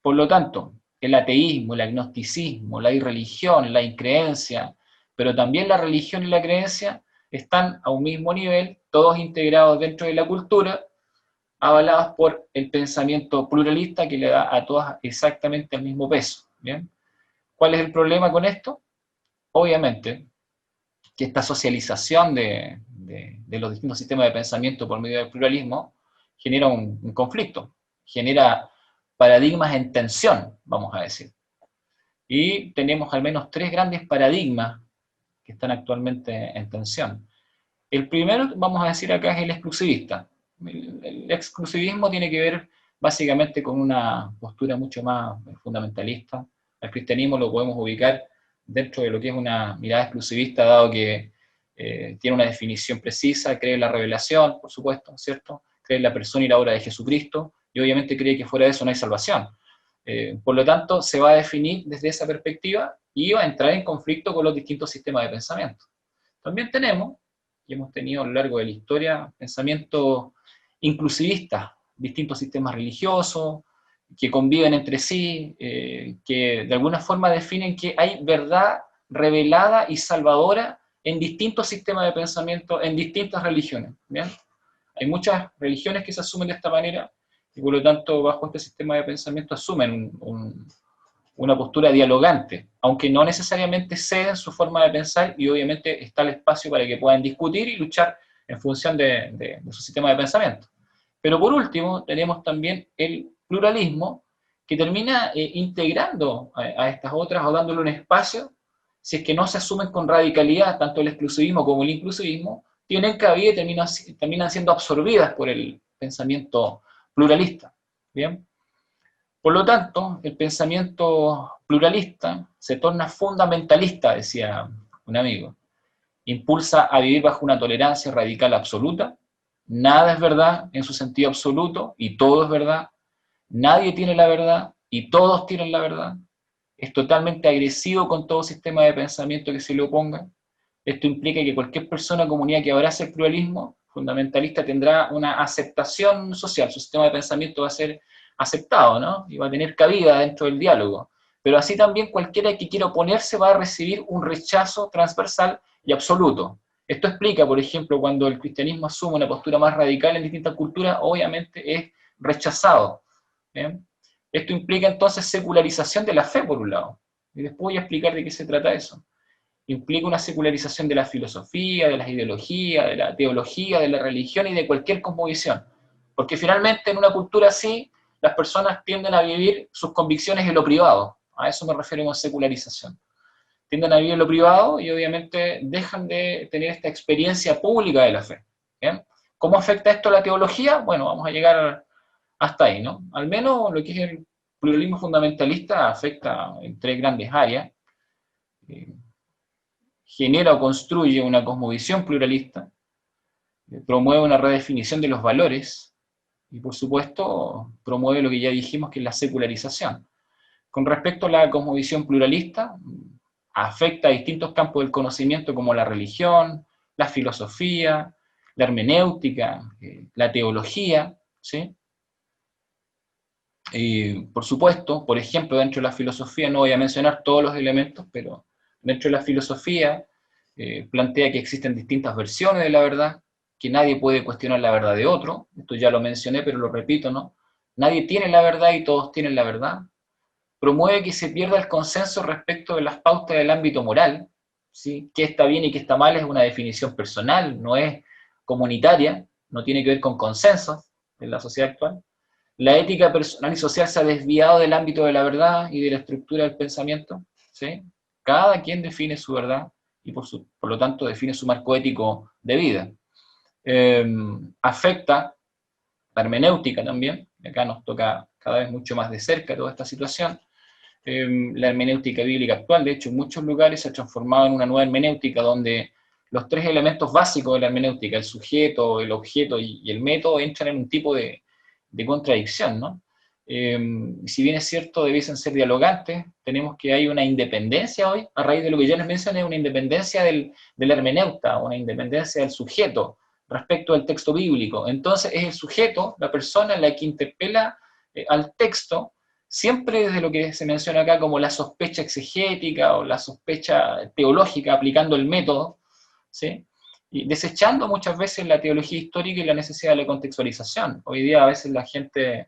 Por lo tanto, el ateísmo, el agnosticismo, la irreligión, la increencia, pero también la religión y la creencia están a un mismo nivel, todos integrados dentro de la cultura, avalados por el pensamiento pluralista que le da a todas exactamente el mismo peso. ¿Bien? ¿Cuál es el problema con esto? Obviamente que esta socialización de los distintos sistemas de pensamiento por medio del pluralismo genera un conflicto, genera paradigmas en tensión, vamos a decir. Y tenemos al menos 3 grandes paradigmas que están actualmente en tensión. El primero, vamos a decir acá, es el exclusivista. El exclusivismo tiene que ver básicamente con una postura mucho más fundamentalista. Al cristianismo lo podemos ubicar dentro de lo que es una mirada exclusivista, dado que tiene una definición precisa, cree en la revelación, por supuesto, ¿cierto? Cree en la persona y la obra de Jesucristo, y obviamente cree que fuera de eso no hay salvación. Por lo tanto, se va a definir desde esa perspectiva y va a entrar en conflicto con los distintos sistemas de pensamiento. También tenemos, y hemos tenido a lo largo de la historia, pensamientos inclusivistas, distintos sistemas religiosos, que conviven entre sí, que de alguna forma definen que hay verdad revelada y salvadora en distintos sistemas de pensamiento, en distintas religiones. ¿Bien? Hay muchas religiones que se asumen de esta manera, y por lo tanto, bajo este sistema de pensamiento asumen una postura dialogante, aunque no necesariamente ceden su forma de pensar, y obviamente está el espacio para que puedan discutir y luchar en función de su sistema de pensamiento. Pero por último, tenemos también el pluralismo, que termina integrando a estas otras o dándole un espacio, si es que no se asumen con radicalidad, tanto el exclusivismo como el inclusivismo, tienen cabida y terminan siendo absorbidas por el pensamiento pluralista. ¿Bien? Por lo tanto, el pensamiento pluralista se torna fundamentalista, decía un amigo. Impulsa a vivir bajo una tolerancia radical absoluta. Nada es verdad en su sentido absoluto y todo es verdad. Nadie tiene la verdad y todos tienen la verdad. Es totalmente agresivo con todo sistema de pensamiento que se le oponga. Esto implica que cualquier persona o comunidad que abrace el pluralismo fundamentalista tendrá una aceptación social. Su sistema de pensamiento va a ser aceptado, ¿no? Y va a tener cabida dentro del diálogo. Pero así también cualquiera que quiera oponerse va a recibir un rechazo transversal y absoluto. Esto explica, por ejemplo, cuando el cristianismo asume una postura más radical en distintas culturas, obviamente es rechazado. ¿Bien? Esto implica entonces secularización de la fe, por un lado. Y después voy a explicar de qué se trata eso. Implica una secularización de la filosofía, de las ideologías, de la teología, de la religión y de cualquier cosmovisión. Porque finalmente en una cultura así, las personas tienden a vivir sus convicciones en lo privado. A eso me refiero con secularización. Tienden a vivir en lo privado y obviamente dejan de tener esta experiencia pública de la fe. ¿Bien? ¿Cómo afecta esto a la teología? Bueno, vamos a llegar hasta ahí, ¿no? Al menos lo que es el pluralismo fundamentalista afecta en 3 grandes áreas. Genera o construye una cosmovisión pluralista, promueve una redefinición de los valores y, por supuesto, promueve lo que ya dijimos, que es la secularización. Con respecto a la cosmovisión pluralista, afecta a distintos campos del conocimiento como la religión, la filosofía, la hermenéutica, la teología, ¿sí? Y, por supuesto, por ejemplo, dentro de la filosofía, no voy a mencionar todos los elementos, pero dentro de la filosofía plantea que existen distintas versiones de la verdad, que nadie puede cuestionar la verdad de otro. Esto ya lo mencioné, pero lo repito, ¿no? Nadie tiene la verdad y todos tienen la verdad. Promueve que se pierda el consenso respecto de las pautas del ámbito moral, ¿sí? Qué está bien y qué está mal es una definición personal, no es comunitaria, no tiene que ver con consensos en la sociedad actual. La ética personal y social se ha desviado del ámbito de la verdad y de la estructura del pensamiento, ¿sí? Cada quien define su verdad y por lo tanto define su marco ético de vida. Afecta la hermenéutica también, y acá nos toca cada vez mucho más de cerca toda esta situación. La hermenéutica bíblica actual, de hecho, en muchos lugares se ha transformado en una nueva hermenéutica donde los tres elementos básicos de la hermenéutica, el sujeto, el objeto y el método, entran en un tipo de contradicción, ¿no? Si bien es cierto, debiesen ser dialogantes, tenemos que hay una independencia hoy, a raíz de lo que ya les mencioné, una independencia del hermeneuta, una independencia del sujeto respecto al texto bíblico. Entonces es el sujeto, la persona, la que interpela al texto, siempre desde lo que se menciona acá como la sospecha exegética o la sospecha teológica, aplicando el método, ¿sí? Y desechando muchas veces la teología histórica y la necesidad de la contextualización. Hoy día a veces la gente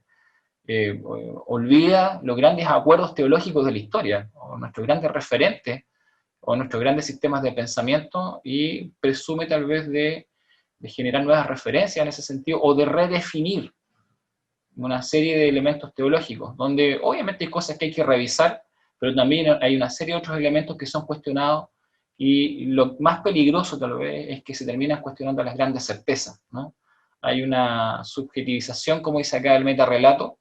olvida los grandes acuerdos teológicos de la historia, o nuestros grandes referentes, o nuestros grandes sistemas de pensamiento, y presume tal vez de generar nuevas referencias en ese sentido, o de redefinir una serie de elementos teológicos, donde obviamente hay cosas que hay que revisar, pero también hay una serie de otros elementos que son cuestionados, y lo más peligroso tal vez es que se terminan cuestionando las grandes certezas, ¿no? Hay una subjetivización, como dice acá el metarrelato,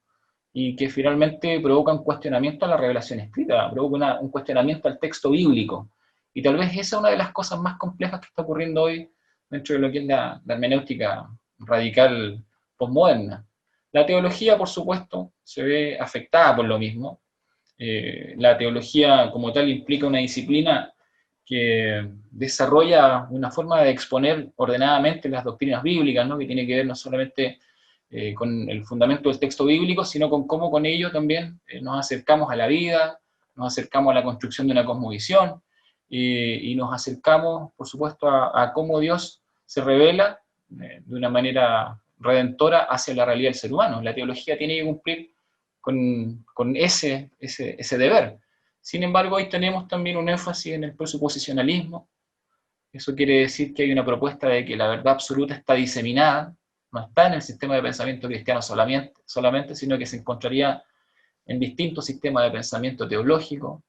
y que finalmente provoca un cuestionamiento a la revelación escrita, provoca un cuestionamiento al texto bíblico. Y tal vez esa es una de las cosas más complejas que está ocurriendo hoy dentro de lo que es la hermenéutica radical postmoderna. La teología, por supuesto, se ve afectada por lo mismo. La teología como tal implica una disciplina que desarrolla una forma de exponer ordenadamente las doctrinas bíblicas, ¿no? Que tiene que ver no solamente con el fundamento del texto bíblico, sino con cómo con ello también nos acercamos a la vida, nos acercamos a la construcción de una cosmovisión, y nos acercamos, por supuesto, a cómo Dios se revela de una manera redentora hacia la realidad del ser humano. La teología tiene que cumplir con ese deber. Sin embargo, hoy tenemos también un énfasis en el presuposicionalismo. Eso quiere decir que hay una propuesta de que la verdad absoluta está diseminada, no está en el sistema de pensamiento cristiano solamente, sino que se encontraría en distintos sistemas de pensamiento teológico.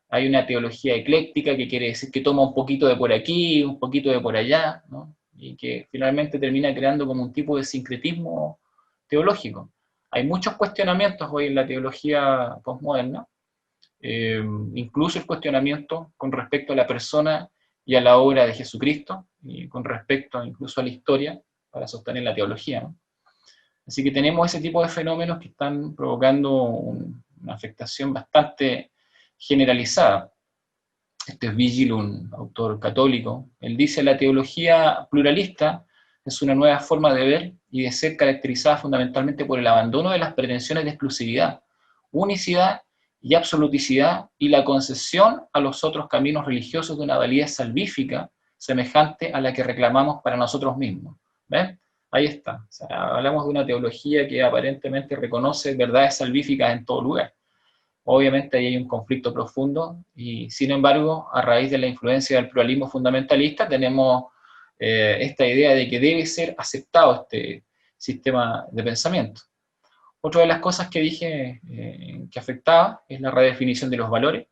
Hay una teología ecléctica, que quiere decir que toma un poquito de por aquí, un poquito de por allá, ¿no? Y que finalmente termina creando como un tipo de sincretismo teológico. Hay muchos cuestionamientos hoy en la teología postmoderna, incluso el cuestionamiento con respecto a la persona y a la obra de Jesucristo, y con respecto incluso a la historia, para sostener la teología, ¿no? Así que tenemos ese tipo de fenómenos que están provocando una afectación bastante generalizada. Este es Vigil, un autor católico. Él dice: la teología pluralista es una nueva forma de ver y de ser caracterizada fundamentalmente por el abandono de las pretensiones de exclusividad, unicidad y absoluticidad, y la concesión a los otros caminos religiosos de una validez salvífica semejante a la que reclamamos para nosotros mismos. ¿Ven? Ahí está. O sea, hablamos de una teología que aparentemente reconoce verdades salvíficas en todo lugar. Obviamente ahí hay un conflicto profundo, y sin embargo, a raíz de la influencia del pluralismo fundamentalista, tenemos esta idea de que debe ser aceptado este sistema de pensamiento. Otra de las cosas que dije que afectaba es la redefinición de los valores,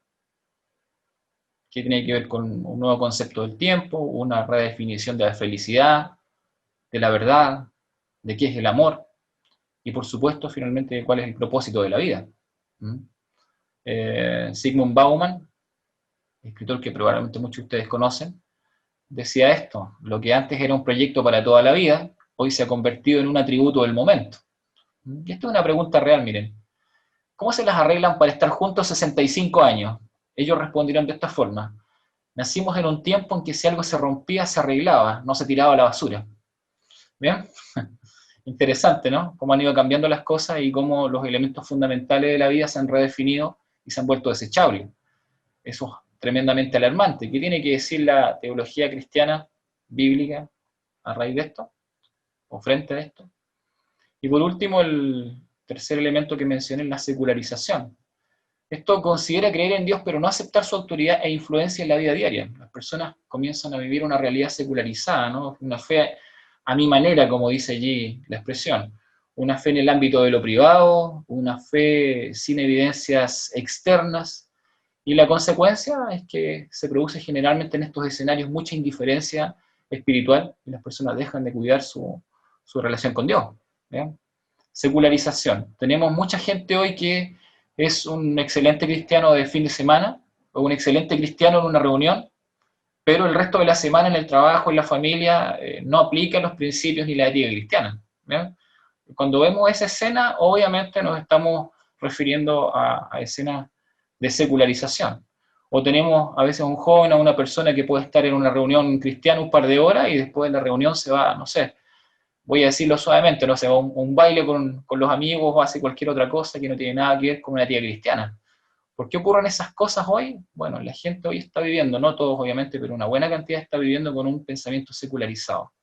que tiene que ver con un nuevo concepto del tiempo, una redefinición de la felicidad, de la verdad, de qué es el amor, y por supuesto, finalmente, cuál es el propósito de la vida. Zygmunt Bauman, escritor que probablemente muchos de ustedes conocen, decía esto: lo que antes era un proyecto para toda la vida, hoy se ha convertido en un atributo del momento. Y esto es una pregunta real, miren. ¿Cómo se las arreglan para estar juntos 65 años? Ellos respondieron de esta forma: nacimos en un tiempo en que si algo se rompía, se arreglaba, no se tiraba a la basura. ¿Bien? Interesante, ¿no? Cómo han ido cambiando las cosas y cómo los elementos fundamentales de la vida se han redefinido y se han vuelto desechables. Eso es tremendamente alarmante. ¿Qué tiene que decir la teología cristiana bíblica a raíz de esto? ¿O frente a esto? Y por último, el tercer elemento que mencioné es la secularización. Esto considera creer en Dios, pero no aceptar su autoridad e influencia en la vida diaria. Las personas comienzan a vivir una realidad secularizada, ¿no? Una fe a mi manera, como dice allí la expresión. una fe en el ámbito de lo privado, una fe sin evidencias externas, y la consecuencia es que se produce generalmente en estos escenarios mucha indiferencia espiritual y las personas dejan de cuidar su relación con Dios. ¿Bien? Secularización. Tenemos mucha gente hoy que es un excelente cristiano de fin de semana o un excelente cristiano en una reunión, pero el resto de la semana en el trabajo, en la familia, no aplica los principios ni la ética cristiana. ¿Bien? Cuando vemos esa escena, obviamente nos estamos refiriendo a escenas de secularización. O tenemos a veces un joven o una persona que puede estar en una reunión cristiana un par de horas y después de la reunión se va, no sé, voy a decirlo suavemente, no sé, va a un baile con los amigos o hace cualquier otra cosa que no tiene nada que ver con una tía cristiana. ¿Por qué ocurren esas cosas hoy? Bueno, la gente hoy está viviendo, no todos obviamente, pero una buena cantidad está viviendo con un pensamiento secularizado.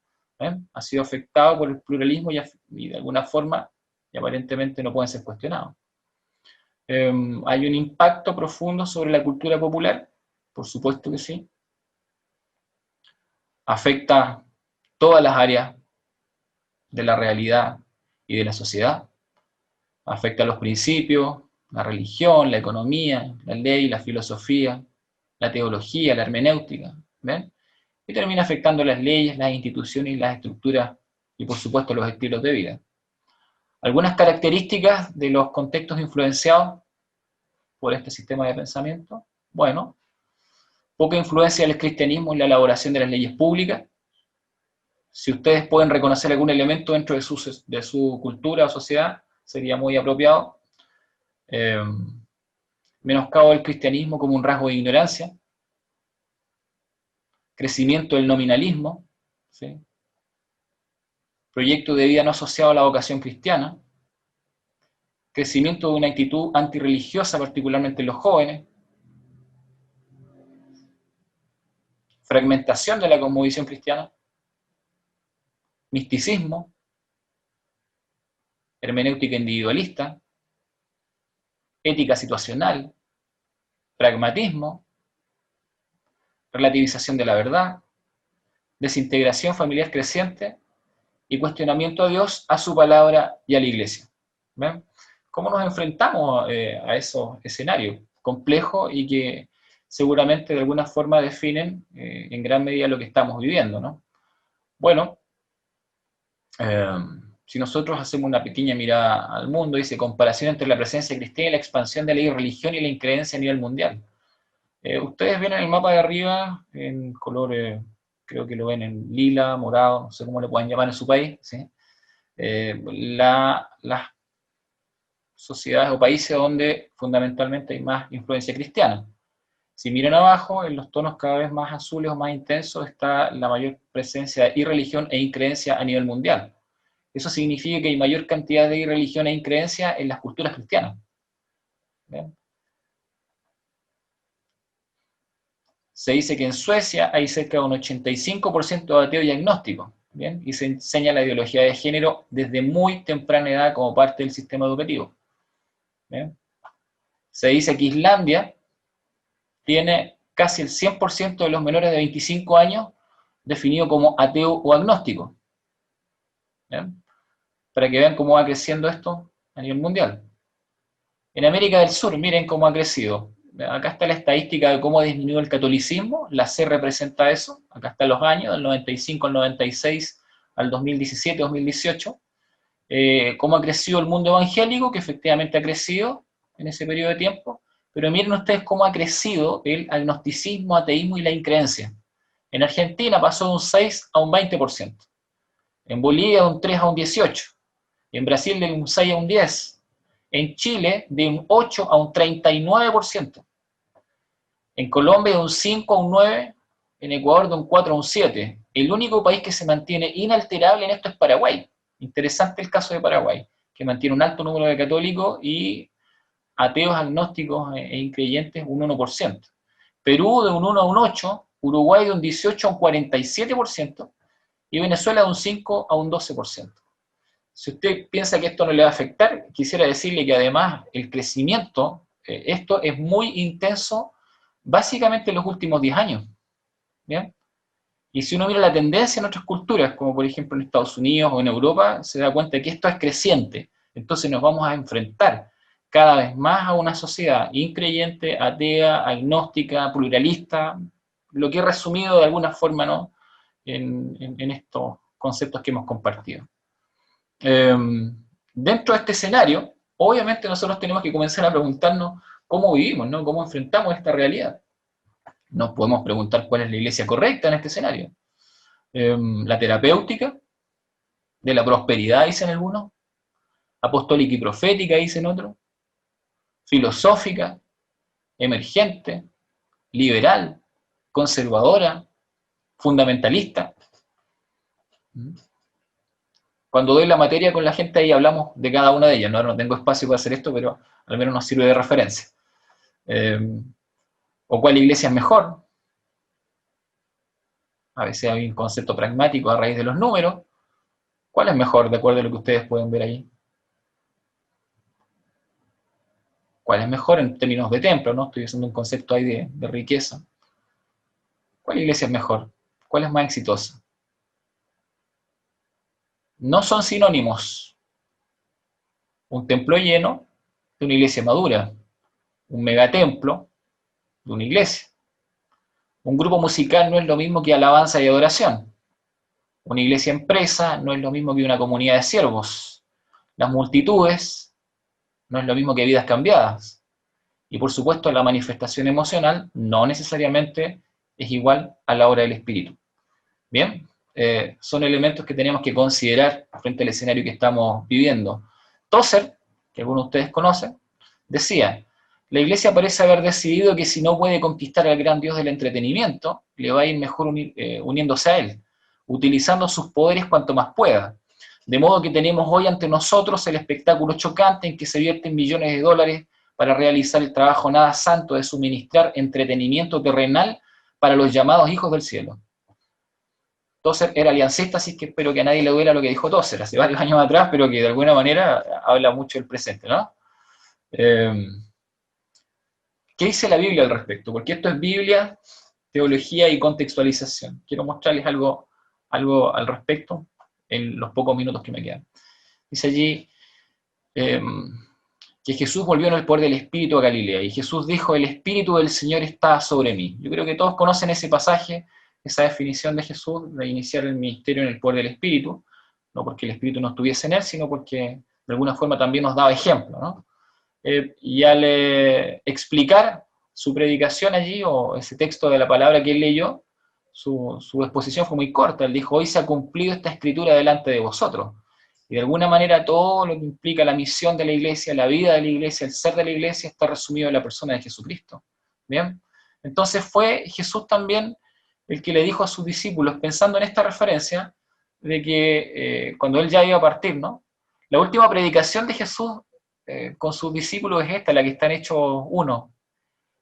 Ha sido afectado por el pluralismo y de alguna forma y aparentemente no pueden ser cuestionados. ¿Hay un impacto profundo sobre la cultura popular? Por supuesto que sí. Afecta todas las áreas de la realidad y de la sociedad. Afecta los principios, la religión, la economía, la ley, la filosofía, la teología, la hermenéutica. ¿Ven? Y termina afectando las leyes, las instituciones y las estructuras y por supuesto los estilos de vida. Algunas características de los contextos influenciados por este sistema de pensamiento. Bueno, poca influencia del cristianismo en la elaboración de las leyes públicas. Si ustedes pueden reconocer algún elemento dentro de su cultura o sociedad, sería muy apropiado. Menoscabo del cristianismo como un rasgo de ignorancia. Crecimiento del nominalismo. ¿Sí? Proyecto de vida no asociado a la vocación cristiana. Crecimiento de una actitud antirreligiosa, particularmente en los jóvenes. Fragmentación de la cosmovisión cristiana. Misticismo. Hermenéutica individualista. Ética situacional. Pragmatismo. Relativización de la verdad. Desintegración familiar creciente. Y cuestionamiento a Dios, a su palabra y a la iglesia. ¿Ven? ¿Cómo nos enfrentamos a esos escenarios complejos y que seguramente de alguna forma definen en gran medida lo que estamos viviendo, ¿no? Bueno, si nosotros hacemos una pequeña mirada al mundo, dice comparación entre la presencia cristiana y la expansión de la religión y la increencia a nivel mundial. Ustedes ven en el mapa de arriba, en color, creo que lo ven en lila, morado, no sé cómo le pueden llamar en su país, ¿sí? Las sociedades o países donde fundamentalmente hay más influencia cristiana. Si miran abajo, en los tonos cada vez más azules o más intensos, está la mayor presencia de irreligión e increencia a nivel mundial. Eso significa que hay mayor cantidad de irreligión e increencia en las culturas cristianas. ¿Bien? Se dice que en Suecia hay cerca de un 85% de ateos y agnósticos, ¿bien? Y se enseña la ideología de género desde muy temprana edad como parte del sistema educativo. ¿Bien? Se dice que Islandia tiene casi el 100% de los menores de 25 años definido como ateo o agnóstico. ¿Bien? Para que vean cómo va creciendo esto a nivel mundial. En América del Sur, miren cómo ha crecido. Acá está la estadística de cómo ha disminuido el catolicismo, la C representa eso, acá están los años, del 95 al 96 al 2017, 2018, cómo ha crecido el mundo evangélico, que efectivamente ha crecido en ese periodo de tiempo, pero miren ustedes cómo ha crecido el agnosticismo, ateísmo y la increencia. En Argentina pasó de un 6 a un 20%, en Bolivia de un 3 a un 18%, en Brasil de un 6 a un 10%, en Chile de un 8 a un 39%, en Colombia de un 5 a un 9%, en Ecuador de un 4 a un 7%. El único país que se mantiene inalterable en esto es Paraguay. Interesante el caso de Paraguay, que mantiene un alto número de católicos y ateos, agnósticos e increyentes un 1%. Perú de un 1 a un 8%, Uruguay de un 18 a un 47% y Venezuela de un 5 a un 12%. Si usted piensa que esto no le va a afectar, quisiera decirle que además el crecimiento, esto es muy intenso básicamente en los últimos 10 años. ¿Bien? Y si uno mira la tendencia en otras culturas, como por ejemplo en Estados Unidos o en Europa, se da cuenta de que esto es creciente. Entonces nos vamos a enfrentar cada vez más a una sociedad increyente, atea, agnóstica, pluralista, lo que he resumido de alguna forma, ¿no?, en estos conceptos que hemos compartido. Dentro de este escenario, obviamente nosotros tenemos que comenzar a preguntarnos cómo vivimos, ¿no?, cómo enfrentamos esta realidad. Nos podemos preguntar cuál es la iglesia correcta en este escenario. La terapéutica, de la prosperidad, dicen algunos, apostólica y profética, dicen otros, filosófica, emergente, liberal, conservadora, fundamentalista. Cuando doy la materia con la gente, ahí hablamos de cada una de ellas. No tengo espacio para hacer esto, pero al menos nos sirve de referencia. ¿O cuál iglesia es mejor? A veces hay un concepto pragmático a raíz de los números. ¿Cuál es mejor, de acuerdo a lo que ustedes pueden ver ahí? ¿Cuál es mejor en términos de templo, ¿no? Estoy usando un concepto ahí de riqueza. ¿Cuál iglesia es mejor? ¿Cuál es más exitosa? No son sinónimos. Un templo lleno de una iglesia madura. Un megatemplo de una iglesia. Un grupo musical no es lo mismo que alabanza y adoración. Una iglesia empresa no es lo mismo que una comunidad de siervos. Las multitudes no es lo mismo que vidas cambiadas. Y por supuesto la manifestación emocional no necesariamente es igual a la obra del Espíritu. Bien, son elementos que tenemos que considerar frente al escenario que estamos viviendo. Tozer, que algunos de ustedes conocen, decía: la iglesia parece haber decidido que si no puede conquistar al gran Dios del entretenimiento, le va a ir mejor uniéndose a él, utilizando sus poderes cuanto más pueda. De modo que tenemos hoy ante nosotros el espectáculo chocante en que se vierten millones de dólares para realizar el trabajo nada santo de suministrar entretenimiento terrenal para los llamados hijos del cielo. Tozer era aliancista, así que espero que a nadie le duela lo que dijo Tozer hace varios años atrás, pero que de alguna manera habla mucho del presente, ¿no? ¿Qué dice la Biblia al respecto? Porque esto es Biblia, teología y contextualización. Quiero mostrarles algo al respecto en los pocos minutos que me quedan. Dice allí que Jesús volvió en el poder del Espíritu a Galilea, y Jesús dijo: el Espíritu del Señor está sobre mí. Yo creo que todos conocen ese pasaje, esa definición de Jesús de iniciar el ministerio en el poder del Espíritu, no porque el Espíritu no estuviese en él, sino porque de alguna forma también nos daba ejemplo, ¿no? Y al explicar su predicación allí, o ese texto de la palabra que él leyó, su exposición fue muy corta. Él dijo: hoy se ha cumplido esta escritura delante de vosotros. Y de alguna manera todo lo que implica la misión de la iglesia, la vida de la iglesia, el ser de la iglesia, está resumido en la persona de Jesucristo. ¿Bien? Entonces fue Jesús también el que le dijo a sus discípulos, pensando en esta referencia, de que cuando él ya iba a partir, ¿no?, la última predicación de Jesús con sus discípulos es esta, la que está en Hechos 1.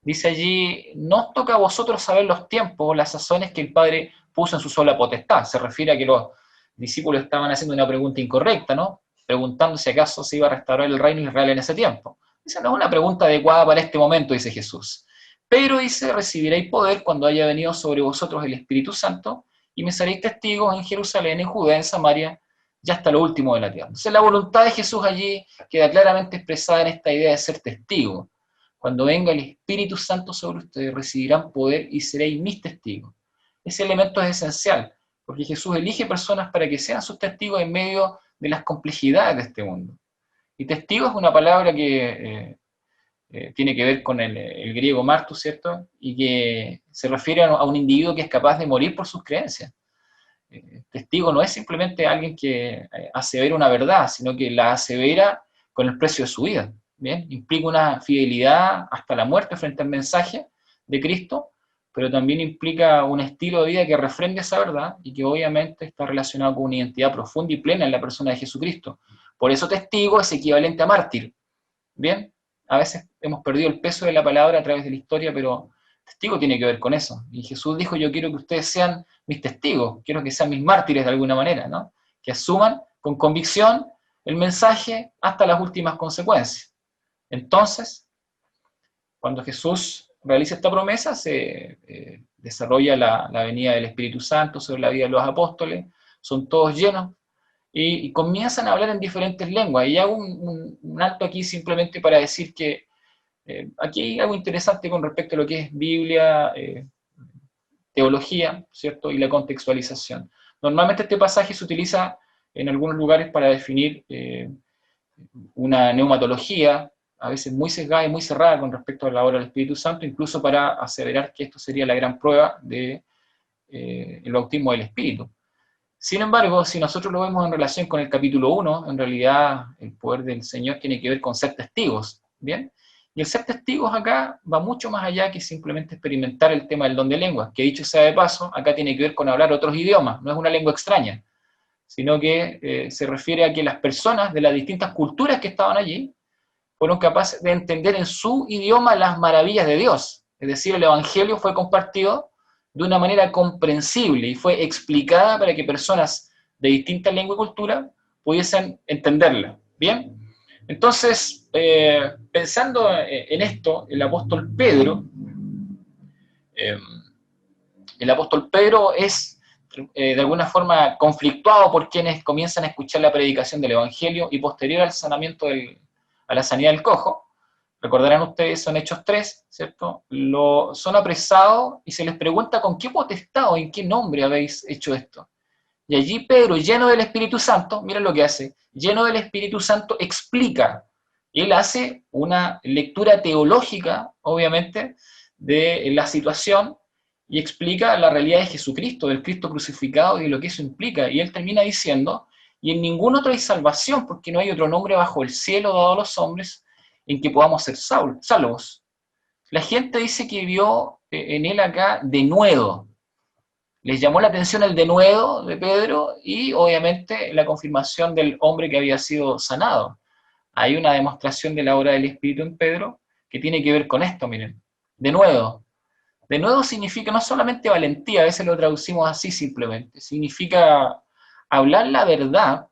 Dice allí: no os toca a vosotros saber los tiempos, las sazones que el Padre puso en su sola potestad. Se refiere a que los discípulos estaban haciendo una pregunta incorrecta, ¿no?, preguntando si acaso se iba a restaurar el reino de Israel en ese tiempo. Esa no es una pregunta adecuada para este momento, dice Jesús. Pero dice: recibiréis poder cuando haya venido sobre vosotros el Espíritu Santo, y me seréis testigos en Jerusalén, en Judea, en Samaria, y hasta lo último de la tierra. Entonces la voluntad de Jesús allí queda claramente expresada en esta idea de ser testigo. Cuando venga el Espíritu Santo sobre ustedes, recibirán poder y seréis mis testigos. Ese elemento es esencial, porque Jesús elige personas para que sean sus testigos en medio de las complejidades de este mundo. Y testigo es una palabra que tiene que ver con el griego martus, ¿cierto? Y que se refiere a un individuo que es capaz de morir por sus creencias. Testigo no es simplemente alguien que asevera una verdad, sino que la asevera con el precio de su vida. ¿Bien? Implica una fidelidad hasta la muerte frente al mensaje de Cristo, pero también implica un estilo de vida que refrende esa verdad y que obviamente está relacionado con una identidad profunda y plena en la persona de Jesucristo. Por eso testigo es equivalente a mártir. ¿Bien? A veces hemos perdido el peso de la palabra a través de la historia, pero testigo tiene que ver con eso. Y Jesús dijo: yo quiero que ustedes sean mis testigos, quiero que sean mis mártires de alguna manera, ¿no?, que asuman con convicción el mensaje hasta las últimas consecuencias. Entonces, cuando Jesús realiza esta promesa, se desarrolla la venida del Espíritu Santo sobre la vida de los apóstoles, son todos llenos, y comienzan a hablar en diferentes lenguas. Y hago un alto aquí simplemente para decir que aquí hay algo interesante con respecto a lo que es Biblia, teología, ¿cierto? Y la contextualización. Normalmente este pasaje se utiliza en algunos lugares para definir una neumatología, a veces muy sesgada y muy cerrada con respecto a la obra del Espíritu Santo, incluso para aseverar que esto sería la gran prueba del bautismo del Espíritu. Sin embargo, si nosotros lo vemos en relación con el capítulo 1, en realidad el poder del Señor tiene que ver con ser testigos, ¿bien? Y el ser testigos acá va mucho más allá que simplemente experimentar el tema del don de lenguas, que dicho sea de paso, acá tiene que ver con hablar otros idiomas, no es una lengua extraña, sino que se refiere a que las personas de las distintas culturas que estaban allí fueron capaces de entender en su idioma las maravillas de Dios. Es decir, el Evangelio fue compartido de una manera comprensible y fue explicada para que personas de distintas lenguas y culturas pudiesen entenderla. ¿Bien? Entonces, pensando en esto, el apóstol Pedro es de alguna forma conflictuado por quienes comienzan a escuchar la predicación del Evangelio y posterior al sanamiento a la sanidad del cojo. Recordarán ustedes, son Hechos 3, ¿cierto? Son apresados y se les pregunta con qué potestad o en qué nombre habéis hecho esto. Y allí Pedro, lleno del Espíritu Santo, miren lo que hace, lleno del Espíritu Santo, explica. Y él hace una lectura teológica, obviamente, de la situación y explica la realidad de Jesucristo, del Cristo crucificado y lo que eso implica. Y él termina diciendo, y en ningún otro hay salvación, porque no hay otro nombre bajo el cielo dado a los hombres en que podamos ser salvos. La gente dice que vio en él acá denuedo. Les llamó la atención el denuedo de Pedro y obviamente la confirmación del hombre que había sido sanado. Hay una demostración de la obra del Espíritu en Pedro que tiene que ver con esto, miren. Denuedo. Denuedo significa no solamente valentía, a veces lo traducimos así simplemente, significa hablar la verdad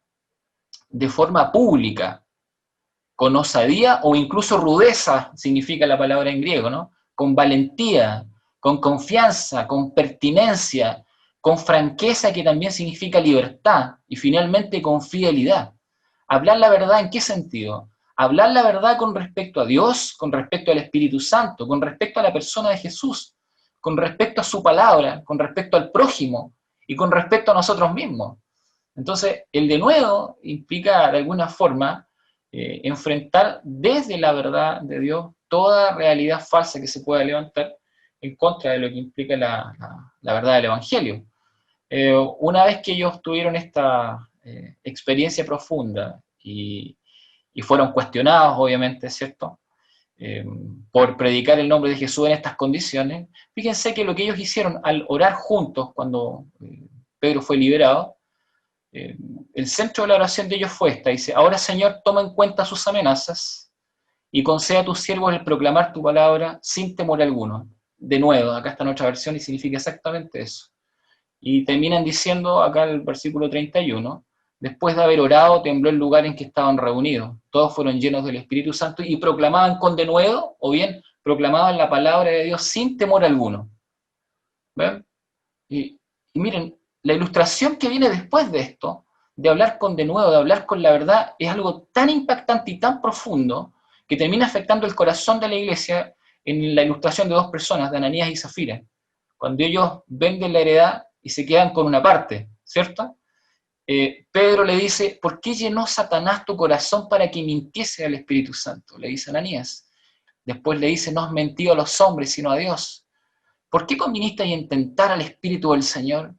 de forma pública, con osadía o incluso rudeza, significa la palabra en griego, ¿no? Con valentía, con confianza, con pertinencia, con franqueza, que también significa libertad, y finalmente con fidelidad. ¿Hablar la verdad en qué sentido? Hablar la verdad con respecto a Dios, con respecto al Espíritu Santo, con respecto a la persona de Jesús, con respecto a su palabra, con respecto al prójimo y con respecto a nosotros mismos. Entonces, el denuedo implica de alguna forma enfrentar desde la verdad de Dios toda realidad falsa que se pueda levantar en contra de lo que implica la verdad del Evangelio. Una vez que ellos tuvieron esta experiencia profunda y fueron cuestionados, obviamente, ¿cierto?, por predicar el nombre de Jesús en estas condiciones, fíjense que lo que ellos hicieron al orar juntos cuando Pedro fue liberado, el centro de la oración de ellos fue esta, dice: ahora, Señor, toma en cuenta sus amenazas y conceda a tus siervos el proclamar tu palabra sin temor alguno. De nuevo, acá está nuestra versión y significa exactamente eso. Y terminan diciendo acá el versículo 31, después de haber orado, tembló el lugar en que estaban reunidos. Todos fueron llenos del Espíritu Santo y proclamaban con denuedo, o bien proclamaban la palabra de Dios sin temor alguno. ¿Ven? Y miren, la ilustración que viene después de esto, de hablar con denuedo, de hablar con la verdad, es algo tan impactante y tan profundo que termina afectando el corazón de la iglesia en la ilustración de dos personas, de Ananías y Zafira, cuando ellos venden la heredad y se quedan con una parte, ¿cierto? Pedro le dice: ¿por qué llenó Satanás tu corazón para que mintiese al Espíritu Santo? Le dice Ananías. Después le dice: no has mentido a los hombres, sino a Dios. ¿Por qué conviniste a intentar al Espíritu del Señor?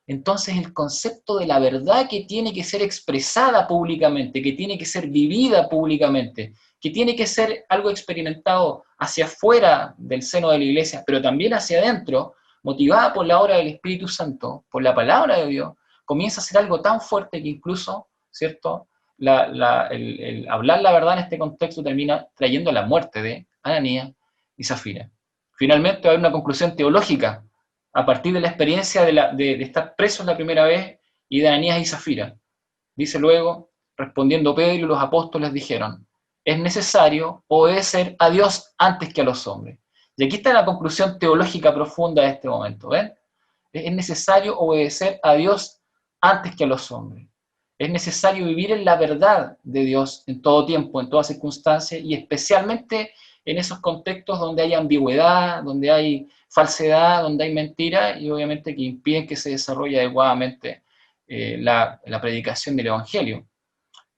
Entonces el concepto de la verdad que tiene que ser expresada públicamente, que tiene que ser vivida públicamente, que tiene que ser algo experimentado hacia afuera del seno de la iglesia, pero también hacia adentro, motivada por la obra del Espíritu Santo, por la palabra de Dios, comienza a ser algo tan fuerte que incluso, ¿cierto?, el hablar la verdad en este contexto termina trayendo la muerte de Ananías y Zafira. Finalmente hay una conclusión teológica a partir de la experiencia de estar presos la primera vez y de Ananías y Zafira. Dice luego: respondiendo Pedro y los apóstoles dijeron: es necesario obedecer a Dios antes que a los hombres. Y aquí está la conclusión teológica profunda de este momento, ¿ven? Es necesario obedecer a Dios antes que a los hombres. Es necesario vivir en la verdad de Dios en todo tiempo, en todas circunstancias, y especialmente en esos contextos donde hay ambigüedad, donde hay falsedad, donde hay mentira, y obviamente que impiden que se desarrolle adecuadamente la predicación del Evangelio.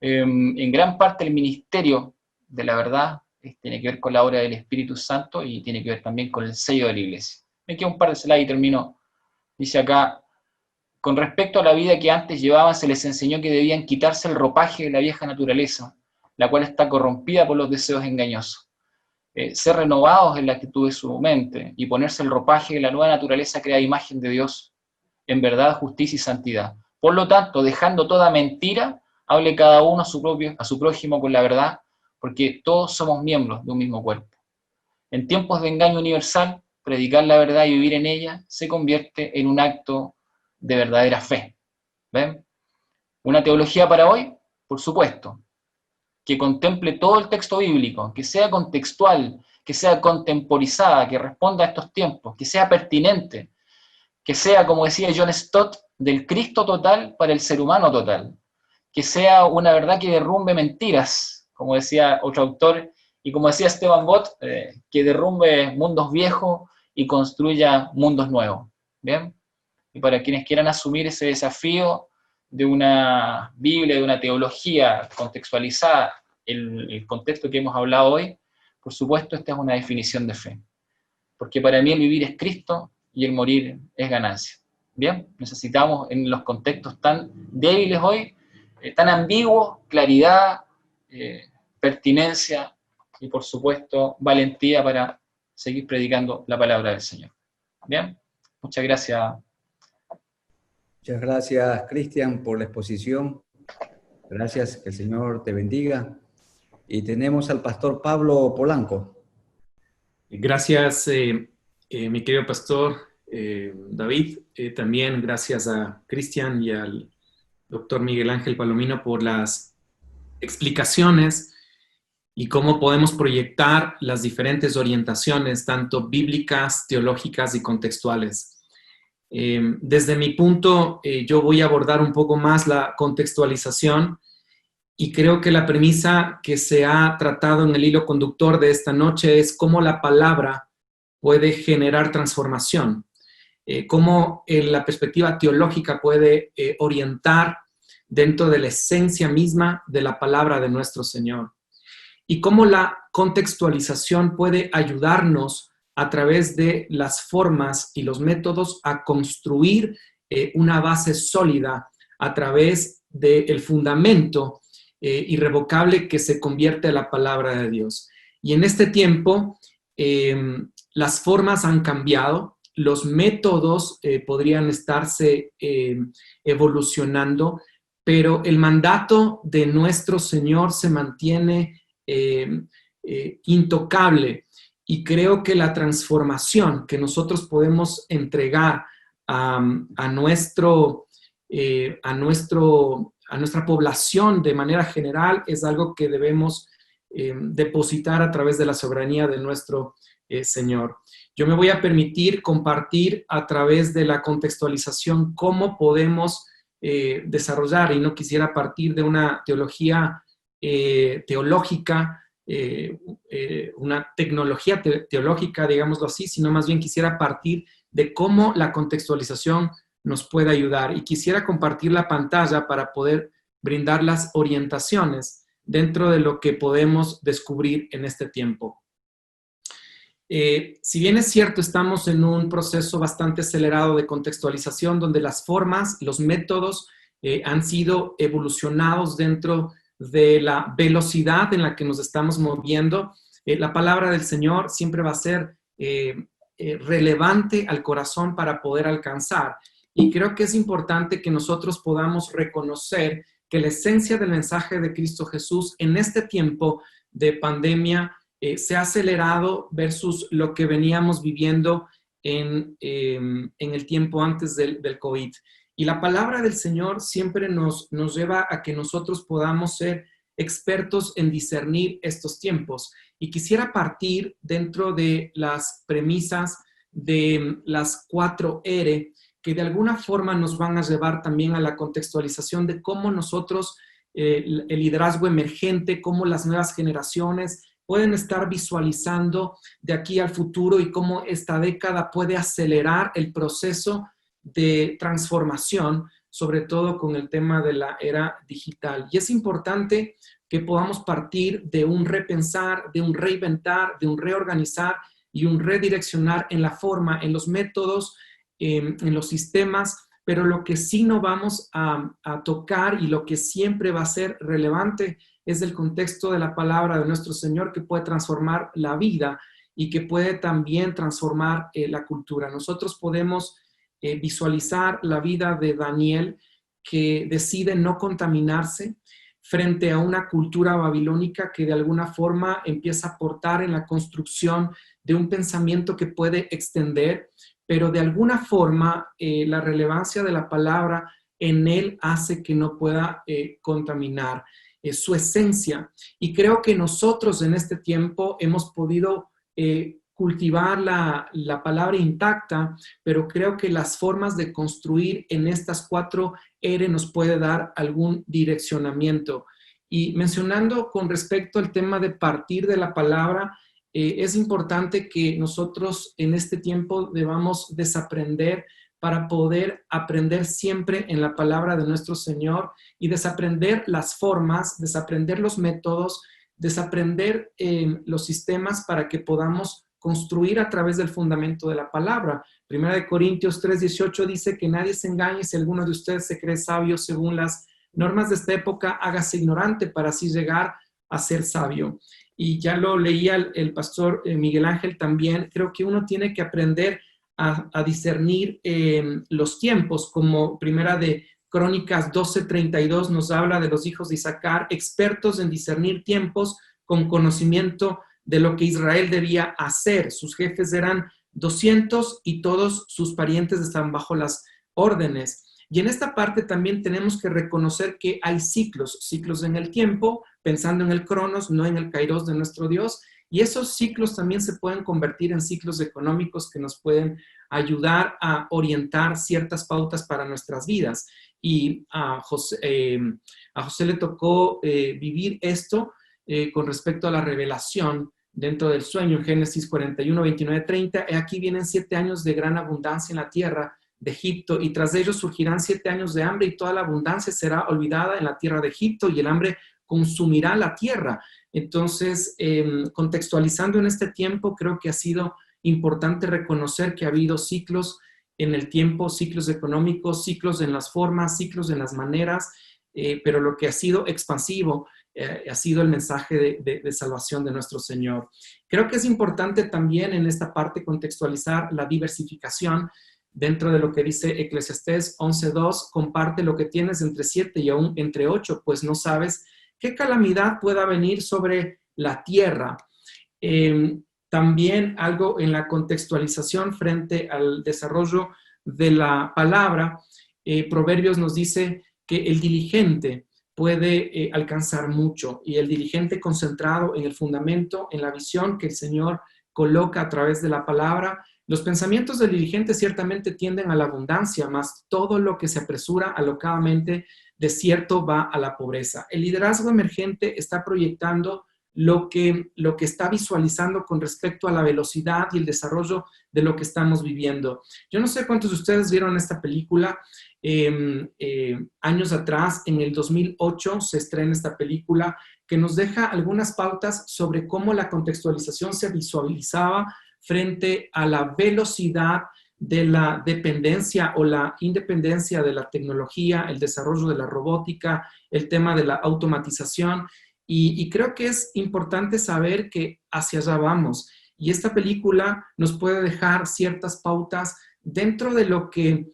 En gran parte el ministerio de la verdad tiene que ver con la obra del Espíritu Santo y tiene que ver también con el sello de la iglesia. Me queda un par de slides y termino. Dice acá: con respecto a la vida que antes llevaban, se les enseñó que debían quitarse el ropaje de la vieja naturaleza, la cual está corrompida por los deseos engañosos. Ser renovados en la actitud de su mente y ponerse el ropaje de la nueva naturaleza crea imagen de Dios, en verdad, justicia y santidad. Por lo tanto, dejando toda mentira, hable cada uno a su prójimo con la verdad, porque todos somos miembros de un mismo cuerpo. En tiempos de engaño universal, predicar la verdad y vivir en ella se convierte en un acto de verdadera fe. ¿Ven? Una teología para hoy, por supuesto, que contemple todo el texto bíblico, que sea contextual, que sea contemporizada, que responda a estos tiempos, que sea pertinente, que sea, como decía John Stott, del Cristo total para el ser humano total, que sea una verdad que derrumbe mentiras, como decía otro autor, y como decía Esteban Bott, que derrumbe mundos viejos y construya mundos nuevos. ¿Bien? Y para quienes quieran asumir ese desafío de una Biblia, de una teología contextualizada en el contexto que hemos hablado hoy, por supuesto, esta es una definición de fe. Porque para mí el vivir es Cristo y el morir es ganancia. Bien, necesitamos en los contextos tan débiles hoy, tan ambiguos, claridad, pertinencia y por supuesto valentía para seguir predicando la palabra del Señor. Bien, muchas gracias. Muchas gracias, Cristian, por la exposición. Gracias, que el Señor te bendiga. Y tenemos al pastor Pablo Polanco. Gracias, mi querido pastor David. También gracias a Cristian y al doctor Miguel Ángel Palomino por las explicaciones y cómo podemos proyectar las diferentes orientaciones, tanto bíblicas, teológicas y contextuales. Desde mi punto, yo voy a abordar un poco más la contextualización y creo que la premisa que se ha tratado en el hilo conductor de esta noche es cómo la palabra puede generar transformación, cómo la perspectiva teológica puede orientar dentro de la esencia misma de la palabra de nuestro Señor y cómo la contextualización puede ayudarnos a través de las formas y los métodos a construir una base sólida a través del fundamento irrevocable que se convierte en la palabra de Dios. Y en este tiempo, las formas han cambiado, los métodos podrían estarse evolucionando, pero el mandato de nuestro Señor se mantiene intocable. Y creo que la transformación que nosotros podemos entregar a nuestra población de manera general es algo que debemos depositar a través de la soberanía de nuestro Señor. Yo me voy a permitir compartir a través de la contextualización cómo podemos desarrollar, y no quisiera partir de una teología teológica, una tecnología teológica, digámoslo así, sino más bien quisiera partir de cómo la contextualización nos puede ayudar. Y quisiera compartir la pantalla para poder brindar las orientaciones dentro de lo que podemos descubrir en este tiempo. Si bien es cierto, estamos en un proceso bastante acelerado de contextualización donde las formas, los métodos han sido evolucionados dentro de la velocidad en la que nos estamos moviendo, la palabra del Señor siempre va a ser relevante al corazón para poder alcanzar. Y creo que es importante que nosotros podamos reconocer que la esencia del mensaje de Cristo Jesús en este tiempo de pandemia se ha acelerado versus lo que veníamos viviendo en el tiempo antes del COVID. Y la palabra del Señor siempre nos lleva a que nosotros podamos ser expertos en discernir estos tiempos. Y quisiera partir dentro de las premisas de las 4R, que de alguna forma nos van a llevar también a la contextualización de cómo nosotros, el liderazgo emergente, cómo las nuevas generaciones pueden estar visualizando de aquí al futuro y cómo esta década puede acelerar el proceso de transformación, sobre todo con el tema de la era digital. Y es importante que podamos partir de un repensar, de un reinventar, de un reorganizar y un redireccionar en la forma, en los métodos, en los sistemas, pero lo que sí no vamos a tocar y lo que siempre va a ser relevante es el contexto de la palabra de nuestro Señor, que puede transformar la vida y que puede también transformar la cultura. Nosotros podemos visualizar la vida de Daniel, que decide no contaminarse frente a una cultura babilónica que de alguna forma empieza a aportar en la construcción de un pensamiento que puede extender, pero de alguna forma la relevancia de la palabra en él hace que no pueda contaminar su esencia. Y creo que nosotros en este tiempo hemos podido cultivar la palabra intacta, pero creo que las formas de construir en estas 4R nos puede dar algún direccionamiento. Y mencionando con respecto al tema de partir de la palabra, es importante que nosotros en este tiempo debamos desaprender para poder aprender siempre en la palabra de nuestro Señor y desaprender las formas, desaprender los métodos, desaprender los sistemas para que podamos construir a través del fundamento de la palabra. Primera de Corintios 3:18 dice que nadie se engañe, si alguno de ustedes se cree sabio según las normas de esta época, hágase ignorante para así llegar a ser sabio. Y ya lo leía el pastor Miguel Ángel también. Creo que uno tiene que aprender a discernir los tiempos, como Primera de Crónicas 12:32 nos habla de los hijos de Isaacar, expertos en discernir tiempos con conocimiento de lo que Israel debía hacer. Sus jefes eran 200 y todos sus parientes estaban bajo las órdenes. Y en esta parte también tenemos que reconocer que hay ciclos en el tiempo, pensando en el cronos, no en el kairos de nuestro Dios, y esos ciclos también se pueden convertir en ciclos económicos que nos pueden ayudar a orientar ciertas pautas para nuestras vidas. Y a José le tocó vivir esto con respecto a la revelación dentro del sueño en Génesis 41, 29, 30. Aquí vienen 7 años de gran abundancia en la tierra de Egipto, y tras ellos surgirán 7 años de hambre, y toda la abundancia será olvidada en la tierra de Egipto, y el hambre consumirá la tierra. Entonces, contextualizando en este tiempo, creo que ha sido importante reconocer que ha habido ciclos en el tiempo, ciclos económicos, ciclos en las formas, ciclos en las maneras, pero lo que ha sido expansivo ha sido el mensaje de salvación de nuestro Señor. Creo que es importante también en esta parte contextualizar la diversificación. Dentro de lo que dice Eclesiastés 11:2, comparte lo que tienes entre 7 y aún entre 8, pues no sabes qué calamidad pueda venir sobre la tierra. También algo en la contextualización frente al desarrollo de la palabra. Proverbios nos dice que el diligente puede alcanzar mucho, y el diligente concentrado en el fundamento, en la visión que el Señor coloca a través de la palabra. Los pensamientos del diligente ciertamente tienden a la abundancia, mas todo lo que se apresura alocadamente de cierto va a la pobreza. El liderazgo emergente está proyectando lo que está visualizando con respecto a la velocidad y el desarrollo de lo que estamos viviendo. Yo no sé cuántos de ustedes vieron esta película. Años atrás, en el 2008, se estrena esta película que nos deja algunas pautas sobre cómo la contextualización se visualizaba frente a la velocidad de la dependencia o la independencia de la tecnología, el desarrollo de la robótica, el tema de la automatización. Y creo que es importante saber que hacia allá vamos. Y esta película nos puede dejar ciertas pautas dentro de lo que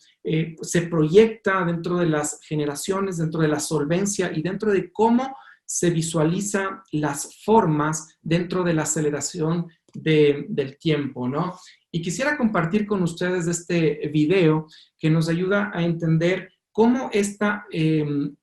se proyecta, dentro de las generaciones, dentro de la solvencia y dentro de cómo se visualizan las formas dentro de la aceleración del tiempo, ¿no? Y quisiera compartir con ustedes este video que nos ayuda a entender cómo esta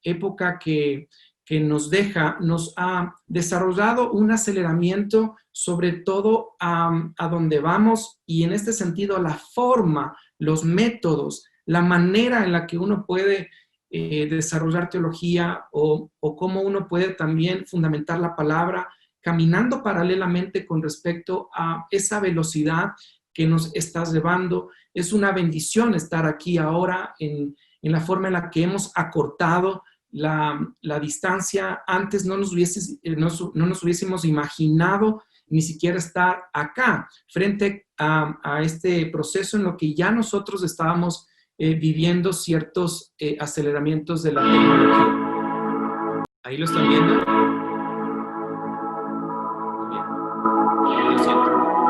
época que que nos ha desarrollado un aceleramiento sobre todo a donde vamos, y en este sentido la forma, los métodos, la manera en la que uno puede desarrollar teología o cómo uno puede también fundamentar la palabra caminando paralelamente con respecto a esa velocidad que nos estás llevando. Es una bendición estar aquí ahora en la forma en la que hemos acortado la distancia. Antes no nos hubiésemos imaginado ni siquiera estar acá, frente a este proceso en lo que ya nosotros estábamos viviendo ciertos aceleramientos de la tecnología. ¿Ahí lo están viendo? Bien. Lo siento.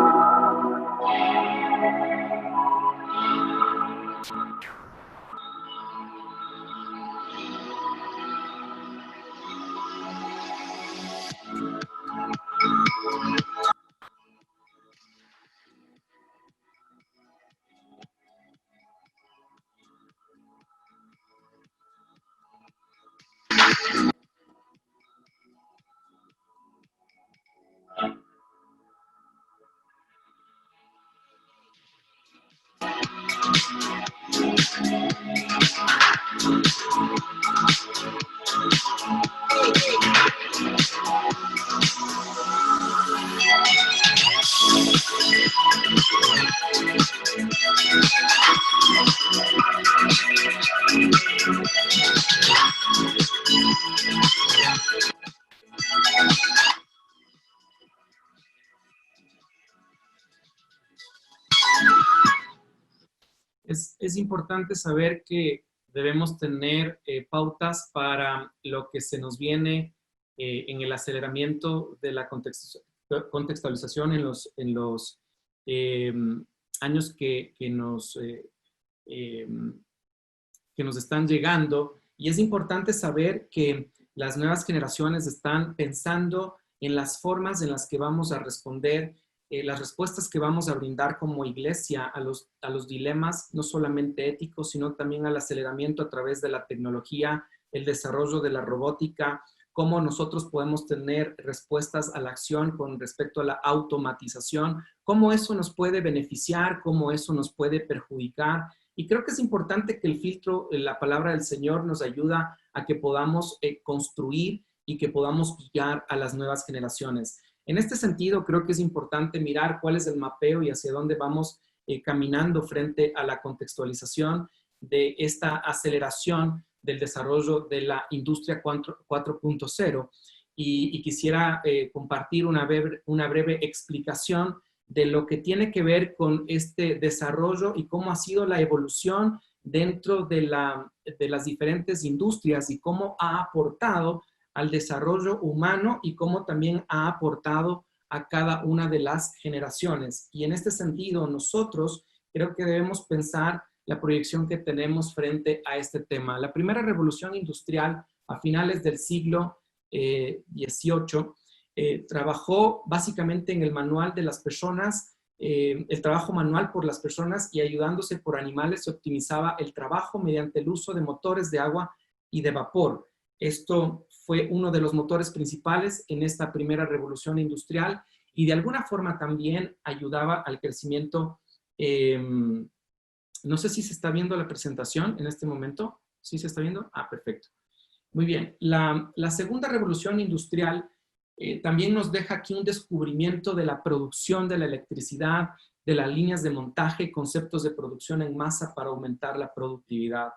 Es importante saber que debemos tener pautas para lo que se nos viene en el aceleramiento de la contextualización en los años que nos están llegando. Y es importante saber que las nuevas generaciones están pensando en las formas en las que vamos a responder, las respuestas que vamos a brindar como iglesia a los dilemas, no solamente éticos, sino también al aceleramiento a través de la tecnología, el desarrollo de la robótica, cómo nosotros podemos tener respuestas a la acción con respecto a la automatización, cómo eso nos puede beneficiar, cómo eso nos puede perjudicar. Y creo que es importante que el filtro, la palabra del Señor, nos ayuda a que podamos construir y que podamos guiar a las nuevas generaciones. En este sentido, creo que es importante mirar cuál es el mapeo y hacia dónde vamos caminando frente a la contextualización de esta aceleración del desarrollo de la industria 4.0. Y quisiera compartir una breve explicación de lo que tiene que ver con este desarrollo y cómo ha sido la evolución dentro de las diferentes industrias y cómo ha aportado al desarrollo humano y cómo también ha aportado a cada una de las generaciones. Y en este sentido, nosotros creo que debemos pensar la proyección que tenemos frente a este tema. La primera revolución industrial a finales del siglo XVIII trabajó básicamente en el manual de las personas, el trabajo manual por las personas, y ayudándose por animales se optimizaba el trabajo mediante el uso de motores de agua y de vapor. Esto fue uno de los motores principales en esta primera revolución industrial y de alguna forma también ayudaba al crecimiento. No sé si se está viendo la presentación en este momento. ¿Sí se está viendo? Ah, perfecto. Muy bien. La segunda revolución industrial también nos deja aquí un descubrimiento de la producción de la electricidad, de las líneas de montaje, conceptos de producción en masa para aumentar la productividad.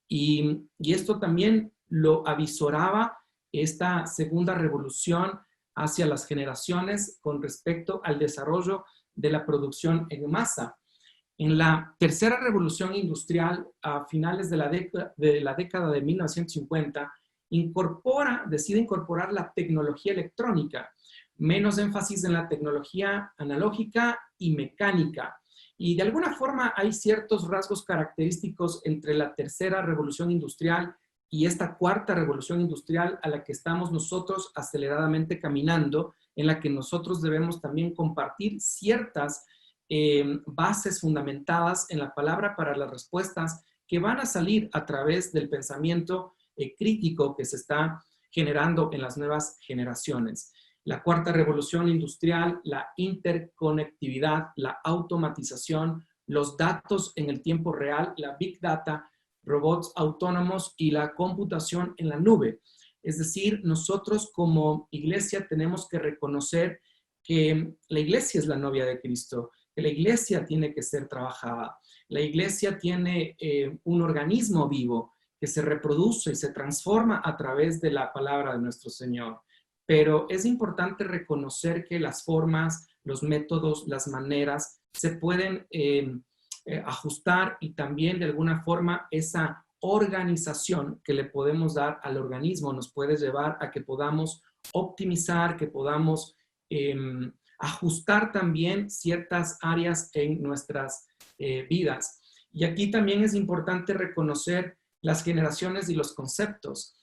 Y esto también lo avisoraba esta segunda revolución hacia las generaciones con respecto al desarrollo de la producción en masa. En la tercera revolución industrial, a finales de la década de 1950, decide incorporar la tecnología electrónica, menos énfasis en la tecnología analógica y mecánica. Y de alguna forma hay ciertos rasgos característicos entre la tercera revolución industrial y esta cuarta revolución industrial a la que estamos nosotros aceleradamente caminando, en la que nosotros debemos también compartir ciertas bases fundamentadas en la palabra para las respuestas que van a salir a través del pensamiento crítico que se está generando en las nuevas generaciones. La cuarta revolución industrial, la interconectividad, la automatización, los datos en el tiempo real, la Big Data, robots autónomos y la computación en la nube. Es decir, nosotros como iglesia tenemos que reconocer que la iglesia es la novia de Cristo, que la iglesia tiene que ser trabajada. La iglesia tiene un organismo vivo que se reproduce y se transforma a través de la palabra de nuestro Señor. Pero es importante reconocer que las formas, los métodos, las maneras se pueden ajustar, y también de alguna forma esa organización que le podemos dar al organismo nos puede llevar a que podamos optimizar, que podamos ajustar también ciertas áreas en nuestras vidas. Y aquí también es importante reconocer las generaciones y los conceptos.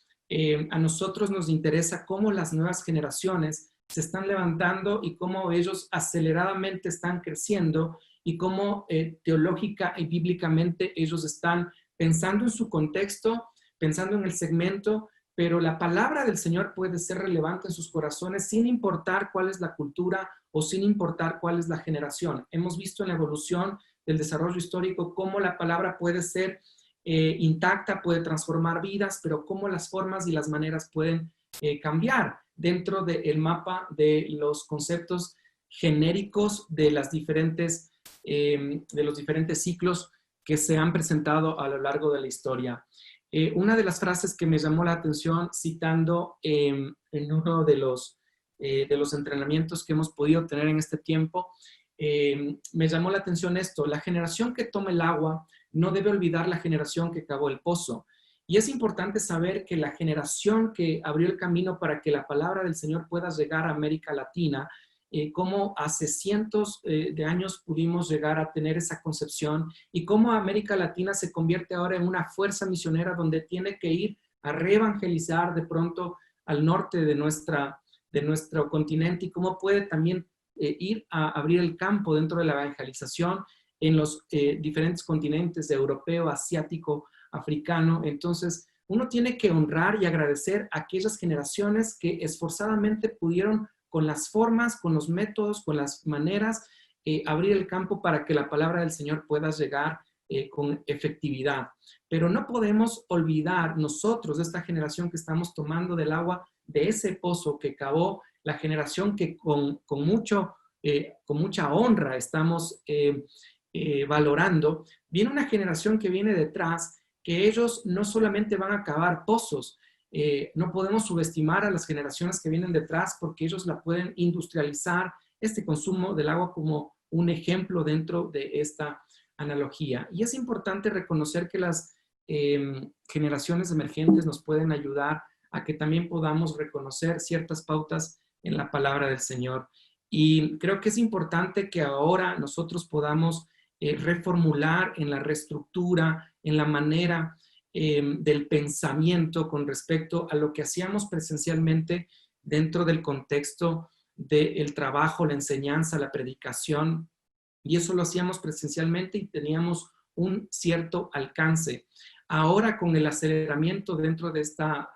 A nosotros nos interesa cómo las nuevas generaciones se están levantando y cómo ellos aceleradamente están creciendo y cómo teológica y bíblicamente ellos están pensando en su contexto, pensando en el segmento, pero la palabra del Señor puede ser relevante en sus corazones sin importar cuál es la cultura o sin importar cuál es la generación. Hemos visto en la evolución del desarrollo histórico cómo la palabra puede ser intacta, puede transformar vidas, pero cómo las formas y las maneras pueden cambiar dentro del mapa de los conceptos genéricos de los diferentes ciclos que se han presentado a lo largo de la historia. Una de las frases que me llamó la atención, citando en uno de los entrenamientos que hemos podido tener en este tiempo, me llamó la atención esto: la generación que toma el agua no debe olvidar la generación que cavó el pozo. Y es importante saber que la generación que abrió el camino para que la palabra del Señor pueda llegar a América Latina, cómo hace cientos de años pudimos llegar a tener esa concepción, y cómo América Latina se convierte ahora en una fuerza misionera donde tiene que ir a reevangelizar de pronto al norte de nuestro continente, y cómo puede también ir a abrir el campo dentro de la evangelización en los diferentes continentes, europeo, asiático, africano. Entonces, uno tiene que honrar y agradecer a aquellas generaciones que esforzadamente pudieron, con las formas, con los métodos, con las maneras, abrir el campo para que la palabra del Señor pueda llegar con efectividad. Pero no podemos olvidar nosotros, de esta generación que estamos tomando del agua de ese pozo que cavó la generación que con mucha honra estamos valorando. Viene una generación que viene detrás, que ellos no solamente van a cavar pozos. No podemos subestimar a las generaciones que vienen detrás, porque ellos la pueden industrializar, este consumo del agua, como un ejemplo dentro de esta analogía. Y es importante reconocer que las generaciones emergentes nos pueden ayudar a que también podamos reconocer ciertas pautas en la palabra del Señor. Y creo que es importante que ahora nosotros podamos reformular en la reestructura, en la manera del pensamiento con respecto a lo que hacíamos presencialmente dentro del contexto del trabajo, la enseñanza, la predicación, y eso lo hacíamos presencialmente y teníamos un cierto alcance. Ahora, con el aceleramiento dentro de esta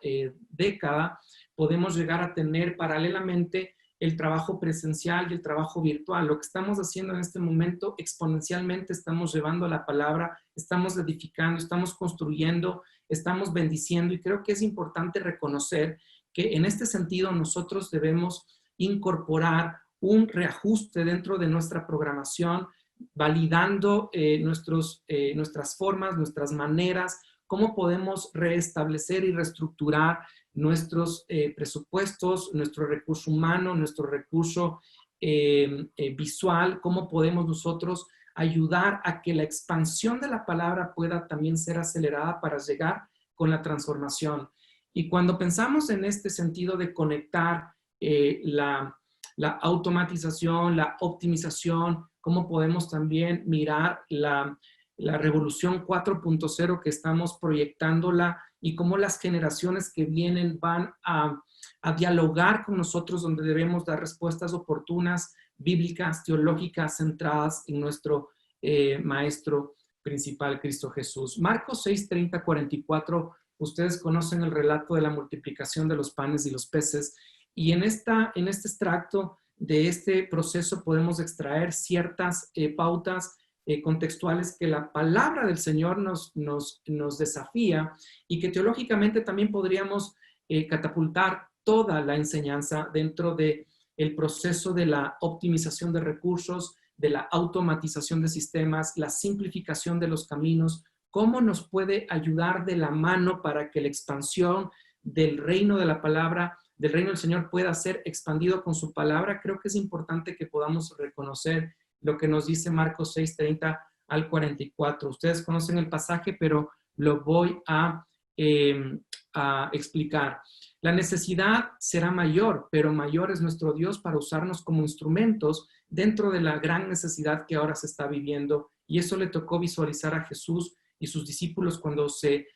década, podemos llegar a tener paralelamente el trabajo presencial y el trabajo virtual. Lo que estamos haciendo en este momento, exponencialmente estamos llevando la palabra, estamos edificando, estamos construyendo, estamos bendiciendo, y creo que es importante reconocer que en este sentido nosotros debemos incorporar un reajuste dentro de nuestra programación, validando nuestras formas, nuestras maneras, cómo podemos reestablecer y reestructurar nuestros presupuestos, nuestro recurso humano, nuestro recurso visual, cómo podemos nosotros ayudar a que la expansión de la palabra pueda también ser acelerada para llegar con la transformación. Y cuando pensamos en este sentido de conectar la automatización, la optimización, cómo podemos también mirar la revolución 4.0 que estamos proyectándola, y cómo las generaciones que vienen van a dialogar con nosotros, donde debemos dar respuestas oportunas, bíblicas, teológicas, centradas en nuestro Maestro principal, Cristo Jesús. Marcos 6, 30, 44 Ustedes conocen el relato de la multiplicación de los panes y los peces, y en este extracto de este proceso podemos extraer ciertas pautas contextuales que la palabra del Señor nos desafía y que teológicamente también podríamos catapultar toda la enseñanza dentro del proceso de la optimización de recursos, de la automatización de sistemas, la simplificación de los caminos, cómo nos puede ayudar de la mano para que la expansión del reino de la palabra, del reino del Señor pueda ser expandido con su palabra. Creo que es importante que podamos reconocer lo que nos dice Marcos 6:30 al 44. Ustedes conocen el pasaje, pero lo voy a explicar. La necesidad será mayor, pero mayor es nuestro Dios para usarnos como instrumentos dentro de la gran necesidad que ahora se está viviendo. Y eso le tocó visualizar a Jesús y sus discípulos cuando se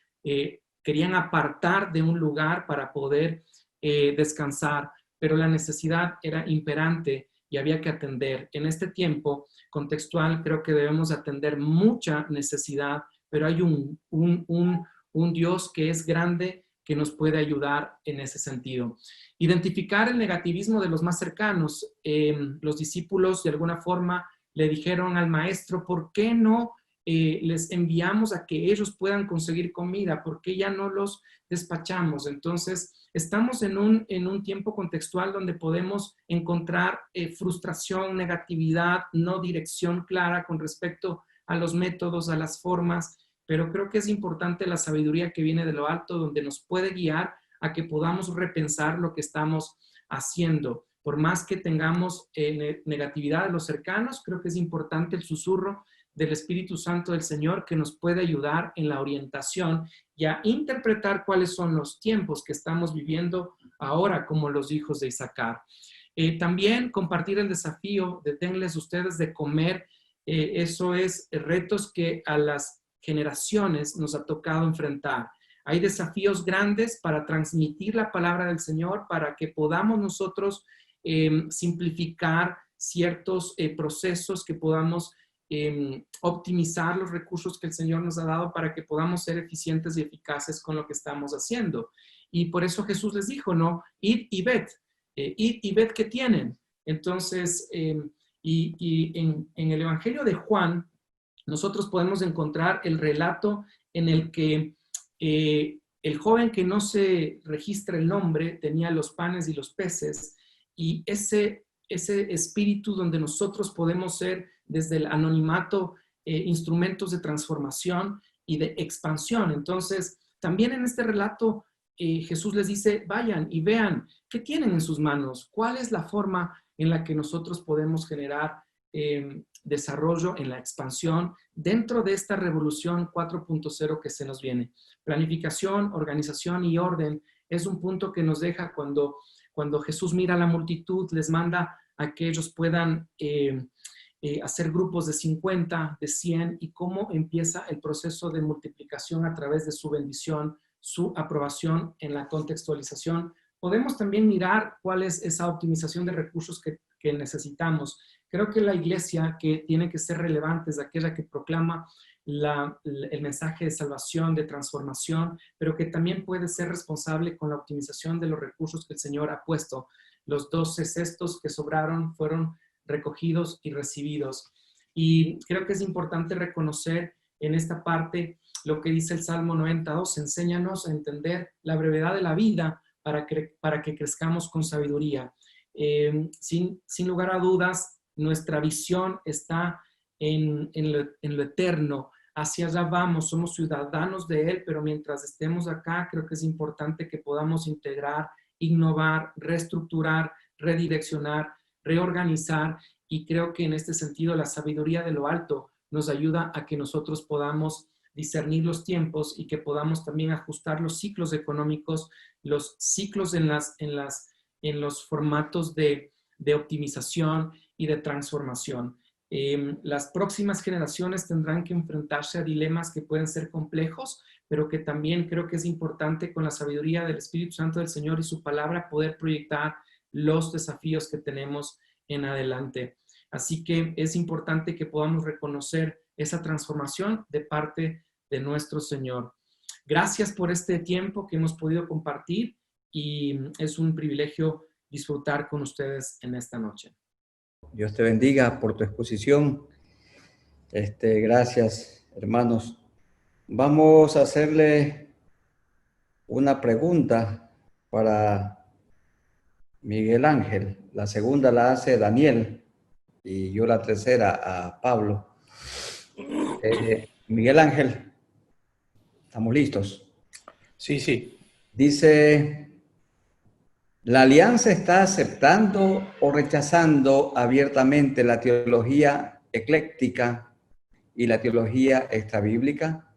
querían apartar de un lugar para poder descansar, pero la necesidad era imperante y había que atender. En este tiempo contextual creo que debemos atender mucha necesidad, pero hay un Dios que es grande, que nos puede ayudar en ese sentido. Identificar el negativismo de los más cercanos. Los discípulos de alguna forma le dijeron al maestro, ¿por qué no les enviamos a que ellos puedan conseguir comida? ¿Por qué ya no los despachamos? Entonces, estamos en un tiempo contextual donde podemos encontrar frustración, negatividad, no dirección clara con respecto a los métodos, a las formas, pero creo que es importante la sabiduría que viene de lo alto, donde nos puede guiar a que podamos repensar lo que estamos haciendo. Por más que tengamos negatividad de los cercanos, creo que es importante el susurro del Espíritu Santo del Señor que nos puede ayudar en la orientación y a interpretar cuáles son los tiempos que estamos viviendo ahora como los hijos de Isaacar. También compartir el desafío de denles ustedes de comer. Eso es retos que a las generaciones nos ha tocado enfrentar. Hay desafíos grandes para transmitir la palabra del Señor, para que podamos nosotros simplificar ciertos procesos, que podamos optimizar los recursos que el Señor nos ha dado para que podamos ser eficientes y eficaces con lo que estamos haciendo. Y por eso Jesús les dijo, ¿no? Id y ved. Id y ved qué tienen. Entonces, en el Evangelio de Juan, nosotros podemos encontrar el relato en el que el joven que no se registra el nombre tenía los panes y los peces, y ese espíritu donde nosotros podemos ser desde el anonimato instrumentos de transformación y de expansión. Entonces, también en este relato Jesús les dice, vayan y vean qué tienen en sus manos, cuál es la forma en la que nosotros podemos generar desarrollo en la expansión dentro de esta revolución 4.0 que se nos viene. Planificación, organización y orden es un punto que nos deja cuando Jesús mira a la multitud, les manda a que ellos puedan hacer grupos de 50, de 100, y cómo empieza el proceso de multiplicación a través de su bendición, su aprobación en la contextualización. Podemos también mirar cuál es esa optimización de recursos que necesitamos. Creo que la iglesia, que tiene que ser relevante, es aquella que proclama el mensaje de salvación, de transformación, pero que también puede ser responsable con la optimización de los recursos que el Señor ha puesto. Los 12 cestos que sobraron fueron recogidos y recibidos. Y creo que es importante reconocer en esta parte lo que dice el Salmo 92, enséñanos a entender la brevedad de la vida para que crezcamos con sabiduría. Sin lugar a dudas, nuestra visión está en lo eterno. Hacia allá vamos, somos ciudadanos de Él, pero mientras estemos acá, creo que es importante que podamos integrar, innovar, reestructurar, redireccionar, reorganizar, y creo que en este sentido la sabiduría de lo alto nos ayuda a que nosotros podamos discernir los tiempos y que podamos también ajustar los ciclos económicos, los ciclos en los formatos de optimización y de transformación. Las próximas generaciones tendrán que enfrentarse a dilemas que pueden ser complejos, pero que también creo que es importante, con la sabiduría del Espíritu Santo del Señor y su palabra, poder proyectar los desafíos que tenemos en adelante. Así que es importante que podamos reconocer esa transformación de parte de nuestro Señor. Gracias por este tiempo que hemos podido compartir y es un privilegio disfrutar con ustedes en esta noche. Dios te bendiga por tu exposición. Gracias, hermanos. Vamos a hacerle una pregunta para Miguel Ángel. La segunda la hace Daniel y yo la tercera a Pablo. Miguel Ángel, ¿estamos listos? Sí. Dice, ¿la alianza está aceptando o rechazando abiertamente la teología ecléctica y la teología extrabíblica?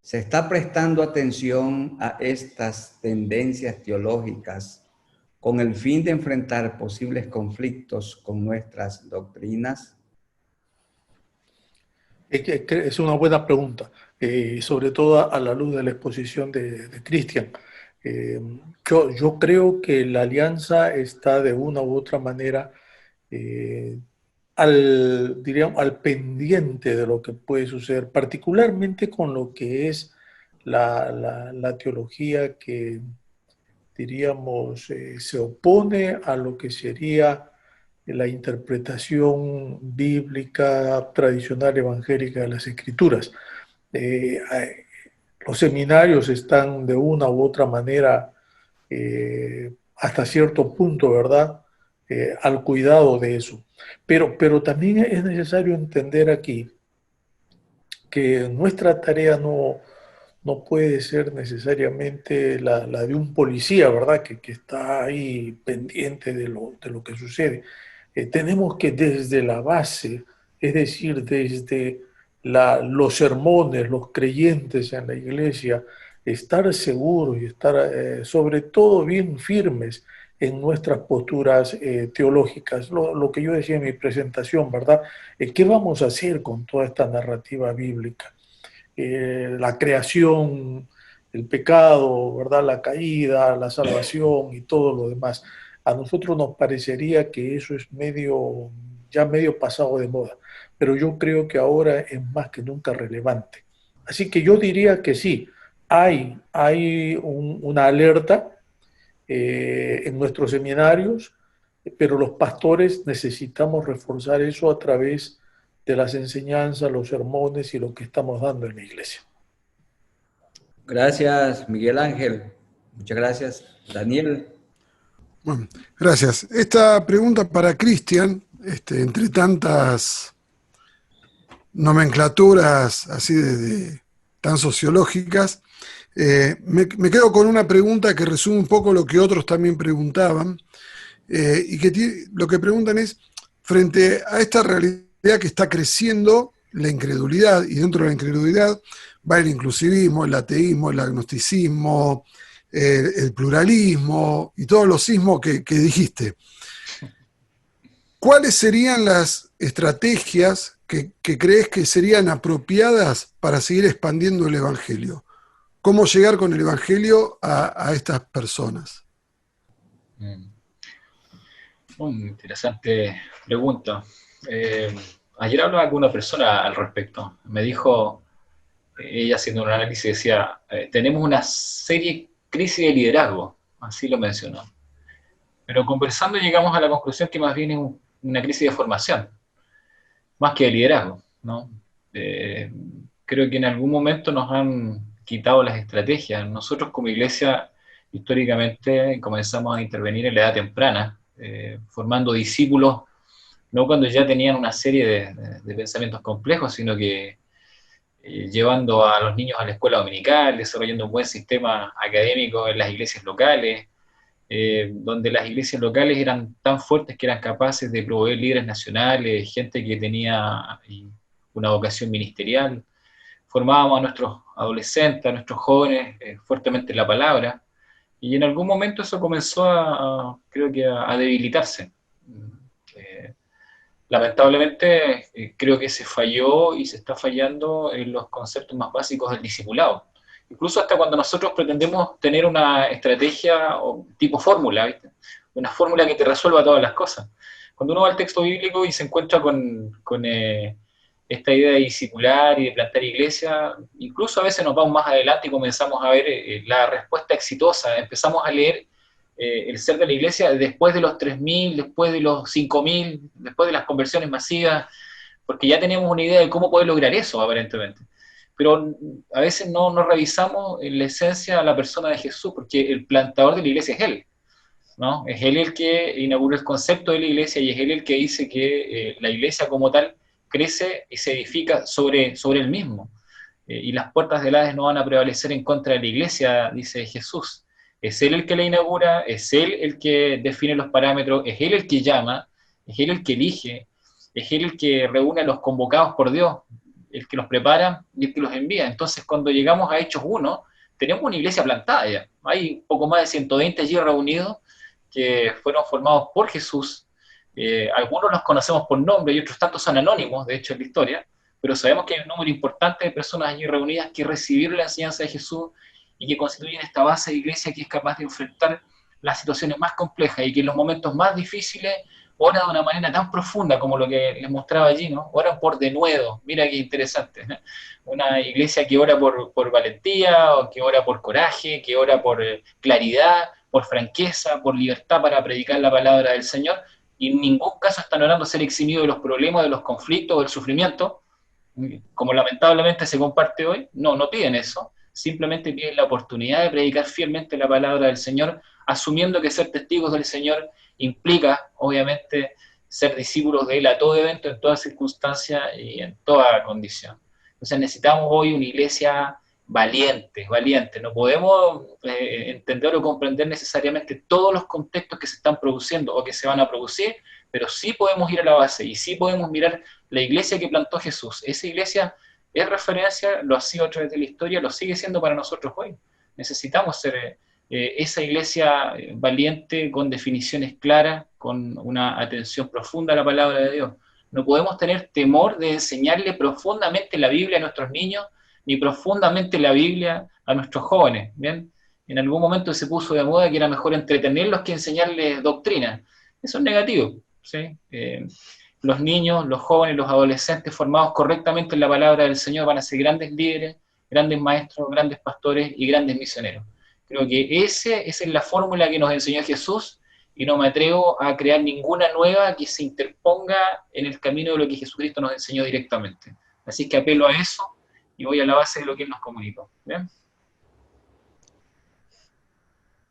¿Se está prestando atención a estas tendencias teológicas con el fin de enfrentar posibles conflictos con nuestras doctrinas? Es una buena pregunta, sobre todo a la luz de la exposición de Cristian. Yo creo que la alianza está de una u otra manera al pendiente de lo que puede suceder, particularmente con lo que es la teología que, diríamos, se opone a lo que sería la interpretación bíblica tradicional evangélica de las Escrituras. Los seminarios están de una u otra manera, hasta cierto punto, ¿verdad?, al cuidado de eso. Pero también es necesario entender aquí que nuestra tarea no puede ser necesariamente la de un policía, ¿verdad?, que está ahí pendiente de lo que sucede. Tenemos que desde la base, es decir, desde los sermones, los creyentes en la iglesia, estar seguros y estar sobre todo bien firmes en nuestras posturas teológicas. Lo que yo decía en mi presentación, ¿verdad? ¿Qué vamos a hacer con toda esta narrativa bíblica? La creación, el pecado, ¿verdad?, la caída, la salvación y todo lo demás. A nosotros nos parecería que eso es ya medio pasado de moda, pero yo creo que ahora es más que nunca relevante. Así que yo diría que sí, hay una alerta en nuestros seminarios, pero los pastores necesitamos reforzar eso a través de las enseñanzas, los sermones y lo que estamos dando en la iglesia. Gracias, Miguel Ángel. Muchas gracias. Daniel. Bueno, gracias. Esta pregunta para Cristian, entre tantas nomenclaturas así tan sociológicas, me quedo con una pregunta que resume un poco lo que otros también preguntaban, y lo que preguntan es, frente a esta realidad que está creciendo la incredulidad, y dentro de la incredulidad va el inclusivismo, el ateísmo, el agnosticismo, el pluralismo y todos los sismos que dijiste. ¿Cuáles serían las estrategias que crees que serían apropiadas para seguir expandiendo el Evangelio? ¿Cómo llegar con el Evangelio a estas personas? Interesante pregunta. Ayer hablaba con una persona al respecto. Me dijo, ella haciendo un análisis, decía, tenemos una serie crisis de liderazgo, así lo mencionó. Pero conversando llegamos a la conclusión que más bien es una crisis de formación, más que de liderazgo, ¿no? Creo que en algún momento nos han quitado las estrategias. Nosotros como iglesia, históricamente, comenzamos a intervenir en la edad temprana, formando discípulos, no cuando ya tenían una serie de pensamientos complejos, sino que llevando a los niños a la escuela dominical, desarrollando un buen sistema académico en las iglesias locales, donde las iglesias locales eran tan fuertes que eran capaces de proveer líderes nacionales, gente que tenía una vocación ministerial. Formábamos a nuestros adolescentes, a nuestros jóvenes fuertemente en la palabra, y en algún momento eso comenzó creo que a debilitarse. Lamentablemente creo que se falló y se está fallando en los conceptos más básicos del discipulado. Incluso hasta cuando nosotros pretendemos tener una estrategia o tipo fórmula, ¿viste? Una fórmula que te resuelva todas las cosas. Cuando uno va al texto bíblico y se encuentra con esta idea de discipular y de plantar iglesia, incluso a veces nos vamos más adelante y comenzamos a ver la respuesta exitosa, empezamos a leer el ser de la iglesia después de los 3.000, después de los 5.000, después de las conversiones masivas, porque ya tenemos una idea de cómo poder lograr eso, aparentemente. Pero a veces no revisamos en la esencia a la persona de Jesús, porque el plantador de la iglesia es Él, ¿no? Es Él el que inaugura el concepto de la iglesia y es Él el que dice que la iglesia como tal crece y se edifica sobre Él mismo. Y las puertas del Hades no van a prevalecer en contra de la iglesia, dice Jesús. Es Él el que la inaugura, es Él el que define los parámetros, es Él el que llama, es Él el que elige, es Él el que reúne a los convocados por Dios, el que los prepara y el que los envía. Entonces, cuando llegamos a Hechos 1, tenemos una iglesia plantada ya. Hay poco más de 120 allí reunidos que fueron formados por Jesús. Algunos los conocemos por nombre y otros tantos son anónimos, de hecho, en la historia, pero sabemos que hay un número importante de personas allí reunidas que recibieron la enseñanza de Jesús y que constituyen esta base de iglesia que es capaz de enfrentar las situaciones más complejas y que en los momentos más difíciles ora de una manera tan profunda como lo que les mostraba allí, ¿no? Oran por denuedo, mira qué interesante, ¿no? Una iglesia que ora por valentía, o que ora por coraje, que ora por claridad, por franqueza, por libertad para predicar la palabra del Señor, y en ningún caso están orando ser eximidos de los problemas, de los conflictos, del sufrimiento, como lamentablemente se comparte hoy. No piden eso, simplemente piden la oportunidad de predicar fielmente la palabra del Señor, asumiendo que ser testigos del Señor implica, obviamente, ser discípulos de Él a todo evento, en toda circunstancia y en toda condición. Entonces necesitamos hoy una iglesia valiente. No podemos entender o comprender necesariamente todos los contextos que se están produciendo o que se van a producir, pero sí podemos ir a la base y sí podemos mirar la iglesia que plantó Jesús. Esa iglesia es referencia, lo ha sido a través de la historia, lo sigue siendo para nosotros hoy. Necesitamos ser esa iglesia valiente, con definiciones claras, con una atención profunda a la palabra de Dios. No podemos tener temor de enseñarle profundamente la Biblia a nuestros niños, ni profundamente la Biblia a nuestros jóvenes, ¿bien? En algún momento se puso de moda que era mejor entretenerlos que enseñarles doctrina. Eso es negativo, ¿sí? Los niños, los jóvenes, los adolescentes formados correctamente en la palabra del Señor van a ser grandes líderes, grandes maestros, grandes pastores y grandes misioneros. Creo que esa es la fórmula que nos enseñó Jesús y no me atrevo a crear ninguna nueva que se interponga en el camino de lo que Jesucristo nos enseñó directamente. Así que apelo a eso y voy a la base de lo que Él nos comunicó. ¿Bien?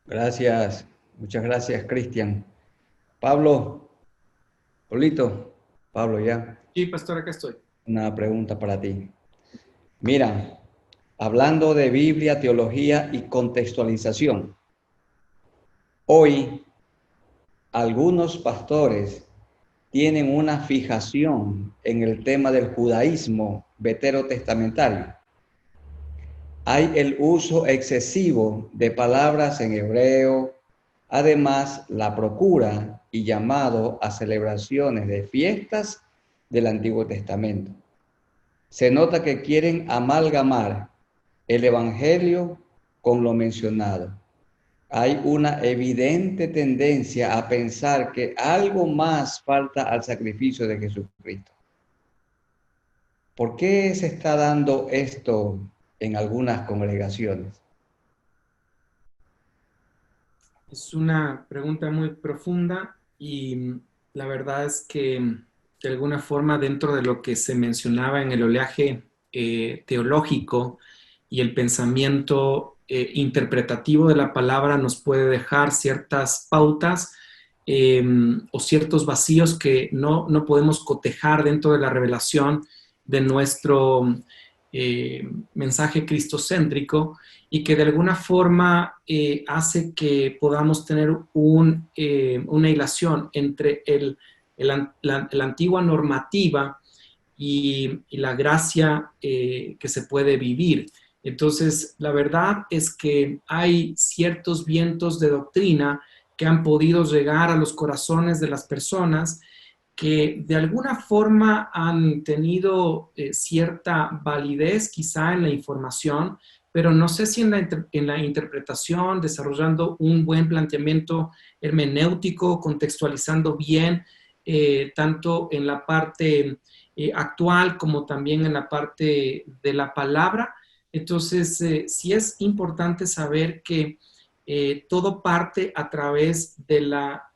Gracias, muchas gracias, Cristian. Pablo, Pablo ya. Sí, pastor, acá estoy. Una pregunta para ti. Mira, hablando de Biblia, teología y contextualización, hoy algunos pastores tienen una fijación en el tema del judaísmo veterotestamentario. Hay el uso excesivo de palabras en hebreo, además la procura y llamado a celebraciones de fiestas del Antiguo Testamento. Se nota que quieren amalgamar el Evangelio con lo mencionado. Hay una evidente tendencia a pensar que algo más falta al sacrificio de Jesucristo. ¿Por qué se está dando esto en algunas congregaciones? Es una pregunta muy profunda y la verdad es que de alguna forma dentro de lo que se mencionaba en el oleaje teológico y el pensamiento interpretativo de la palabra nos puede dejar ciertas pautas o ciertos vacíos que no podemos cotejar dentro de la revelación de nuestro mensaje cristocéntrico y que de alguna forma hace que podamos tener una hilación entre la antigua normativa y la gracia que se puede vivir. Entonces, la verdad es que hay ciertos vientos de doctrina que han podido llegar a los corazones de las personas que de alguna forma han tenido cierta validez quizá en la información, pero no sé si en la interpretación, desarrollando un buen planteamiento hermenéutico, contextualizando bien, tanto en la parte actual como también en la parte de la palabra. Entonces, sí es importante saber que todo parte a través de la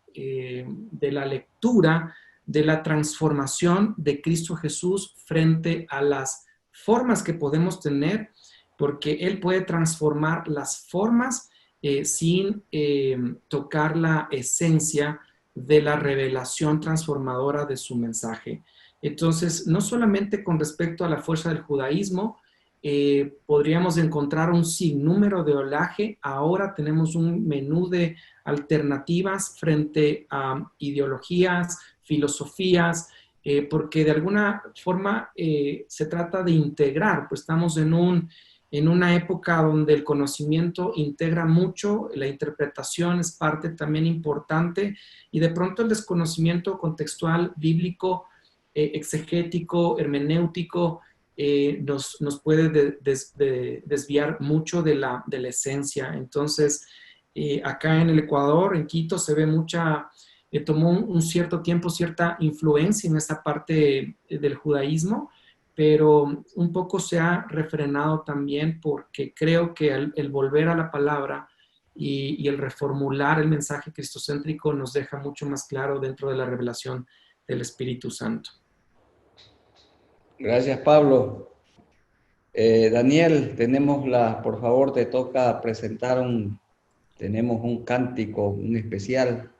lectura, de la transformación de Cristo Jesús frente a las formas que podemos tener, porque Él puede transformar las formas sin tocar la esencia de la revelación transformadora de su mensaje. Entonces, no solamente con respecto a la fuerza del judaísmo, podríamos encontrar un sinnúmero de olaje. Ahora tenemos un menú de alternativas frente a ideologías, filosofías, porque de alguna forma se trata de integrar, pues estamos en una época donde el conocimiento integra mucho, la interpretación es parte también importante, y de pronto el desconocimiento contextual, bíblico, exegético, hermenéutico, nos puede desviar mucho de la esencia. Entonces, acá en el Ecuador, en Quito, se ve tomó un cierto tiempo, cierta influencia en esta parte del judaísmo, pero un poco se ha refrenado también porque creo que el volver a la palabra y el reformular el mensaje cristocéntrico nos deja mucho más claro dentro de la revelación del Espíritu Santo. Gracias, Pablo. Daniel, por favor, te toca presentar tenemos un cántico, un especial.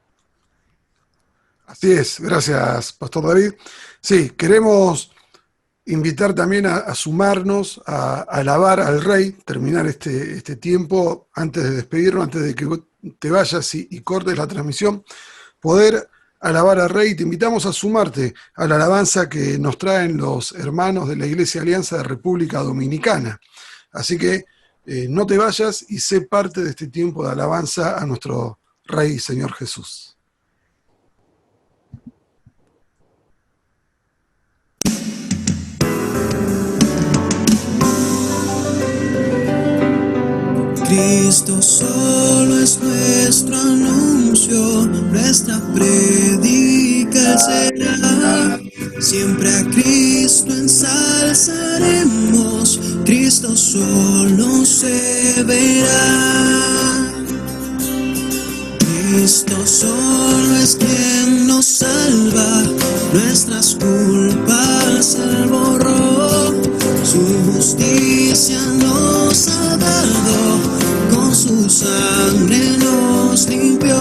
Así es, gracias, Pastor David. Sí, queremos invitar también a sumarnos, a alabar al Rey, terminar este tiempo antes de despedirnos, antes de que te vayas y cortes la transmisión, poder alabar al Rey. Te invitamos a sumarte a la alabanza que nos traen los hermanos de la Iglesia Alianza de República Dominicana. Así que no te vayas y sé parte de este tiempo de alabanza a nuestro Rey y Señor Jesús. Cristo solo es nuestro anuncio, nuestra prédica será. Siempre a Cristo ensalzaremos, Cristo solo se verá. Cristo solo es quien nos salva, nuestras culpas Él borró, su justicia nos ha dado, con su sangre nos limpió.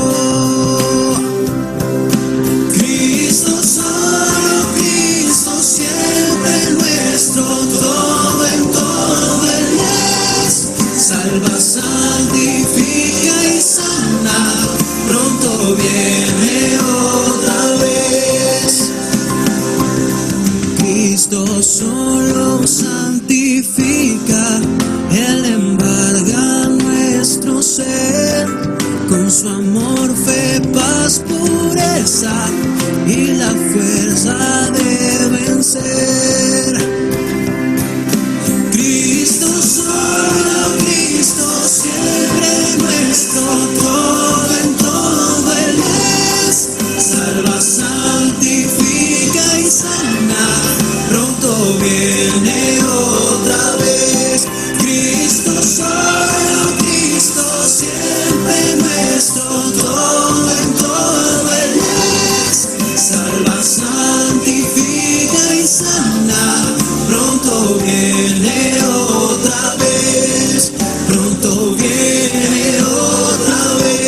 Cristo solo, Cristo siempre nuestro, todo en todo Él es, salva, santifica y sana, pronto viene otra vez. Cristo solo santifica, Él embarga nuestro ser, con su amor, fe, paz, pureza y la fuerza de vencer. Cristo solo, Cristo siempre nuestro, todo en todo Él es, salva, santifica y sana, pronto viene otra vez. Cristo solo, Cristo siempre nuestro, todo en todo Él es, salva, santifica y sana, pronto viene otra vez, pronto viene otra vez.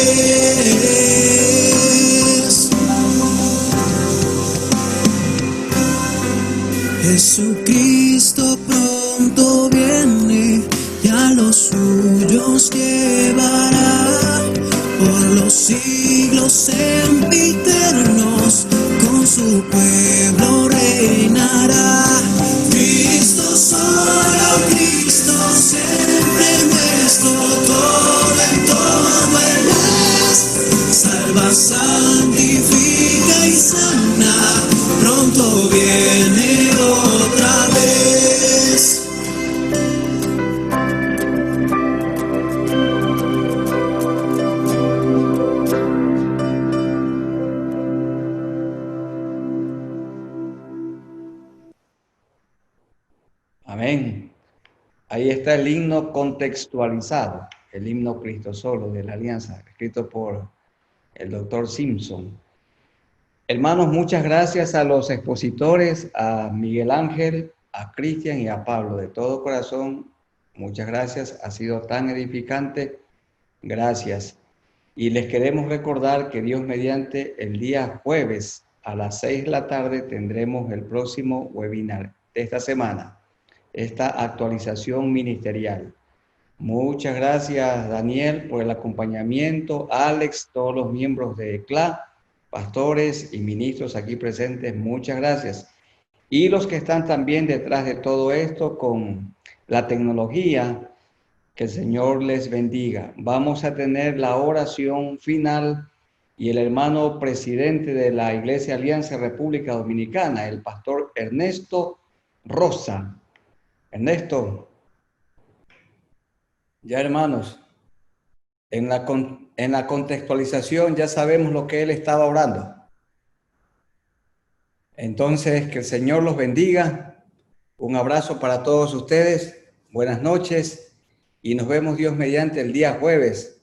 Jesucristo pronto viene, y a los suyos llevará, por los siglos sempiternos, con su pueblo reinará. Cristo solo, Cristo siempre nuestro, todo en todo Él es, salva, santifica y sana, pronto viene otra vez. Ahí está el himno contextualizado, el himno Cristo Solo de la Alianza, escrito por el doctor Simpson. Hermanos, muchas gracias a los expositores, a Miguel Ángel, a Cristian y a Pablo. De todo corazón, muchas gracias. Ha sido tan edificante. Gracias. Y les queremos recordar que Dios mediante el día jueves a las 6 de la tarde tendremos el próximo webinar de esta semana, esta actualización ministerial. Muchas gracias, Daniel, por el acompañamiento, Alex, todos los miembros de ECLA, pastores y ministros aquí presentes, muchas gracias. Y los que están también detrás de todo esto con la tecnología, que el Señor les bendiga. Vamos a tener la oración final y el hermano presidente de la Iglesia Alianza República Dominicana, el pastor Ernesto Rosa. Ernesto, ya hermanos, en la contextualización ya sabemos lo que él estaba orando. Entonces, que el Señor los bendiga. Un abrazo para todos ustedes. Buenas noches y nos vemos Dios mediante el día jueves